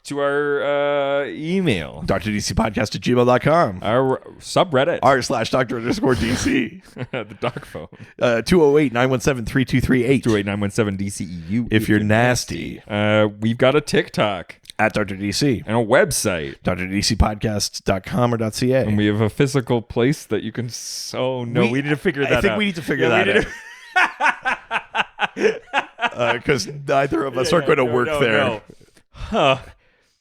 To our email. DrDCPodcast@gmail.com. Our subreddit. r/Dr_DC. The dark phone. 208-917-3238. 208-917-DCEU. If you're nasty. We've got a TikTok. At Dr. DC. And a website. DrDCPodcast.com or .ca. And we have a physical place that you can... Oh, no. We need to figure that out. I think we need to figure that out. Because neither of us are going to work there. No. Huh.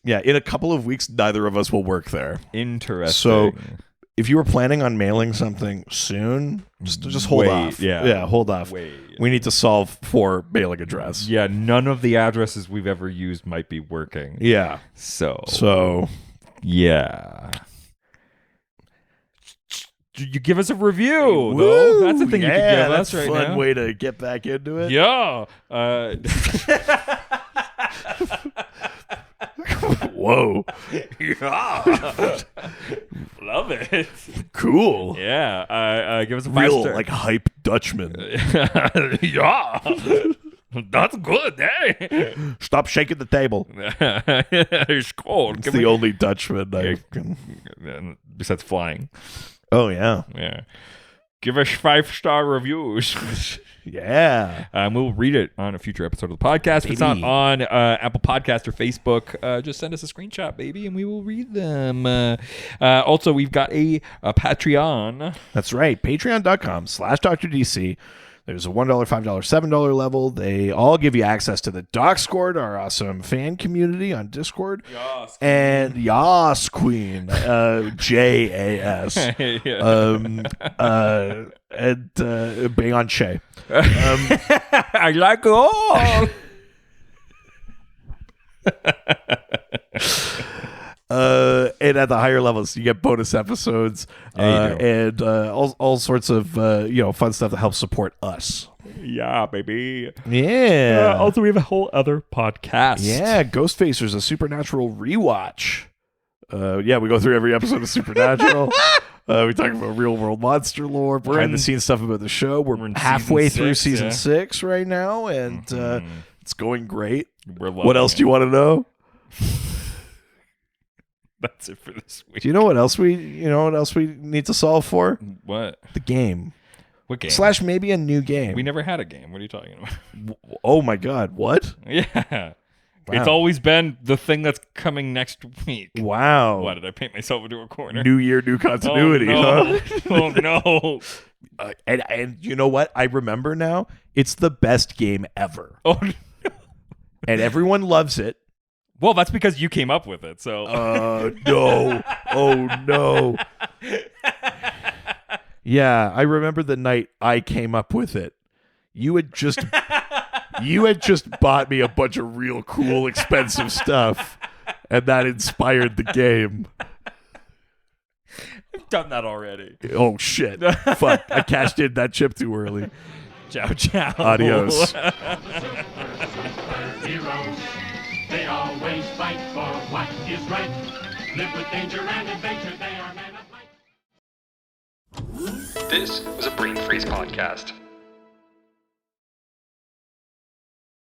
Yeah, in a couple of weeks, neither of us will work there. Interesting. So, if you were planning on mailing something soon, just hold off. Yeah, hold off. We need to solve for mailing address. Yeah, none of the addresses we've ever used might be working. Yeah. So yeah. You give us a review, though. That's the thing you can give us right now. That's a fun way to get back into it. Yeah. Whoa. Yeah. Love it. Cool. Yeah. Give us a real five-star. like hype Dutchman. Yeah. That's good, eh? Stop shaking the table. It's cold. It's the only Dutchman I can... Besides flying. Oh, yeah. Yeah. Give us 5-star reviews. Yeah. We'll read it on a future episode of the podcast. If it's not on Apple Podcast or Facebook, just send us a screenshot, baby, and we will read them. Also, we've got a Patreon. That's right. Patreon.com/DrDC. There's a $1, $5, $7 level. They all give you access to the Discord, our awesome fan community on Discord. Yas, and Yas Queen, JAS. And Bang on Shay. I like it all. And at the higher levels, you get bonus episodes and all sorts of fun stuff that helps support us. Yeah, baby. Yeah. Also, we have a whole other podcast. Yeah, Ghostfacers, a Supernatural rewatch. We go through every episode of Supernatural. We talk about real world monster lore, behind the scenes stuff about the show. We're halfway through season 6 right now, and it's going great. What else do you want to know? That's it for this week. Do you know what else we need to solve for? What? The game. What game? / maybe a new game. We never had a game. What are you talking about? Oh my God. What? Yeah. Wow. It's always been the thing that's coming next week. Wow. Why did I paint myself into a corner? New year, new continuity, huh? Oh, no. And you know what? I remember now. It's the best game ever. Oh, no. And everyone loves it. Well, that's because you came up with it, so... No. Oh, no. Yeah, I remember the night I came up with it. You had just bought me a bunch of real cool, expensive stuff, and that inspired the game. I've done that already. Oh, shit. Fuck. I cashed in that chip too early. Ciao, ciao. Adios. Heroes, they always fight for what is right. Live with danger and adventure, they are men of might. This was a Brain Freeze podcast.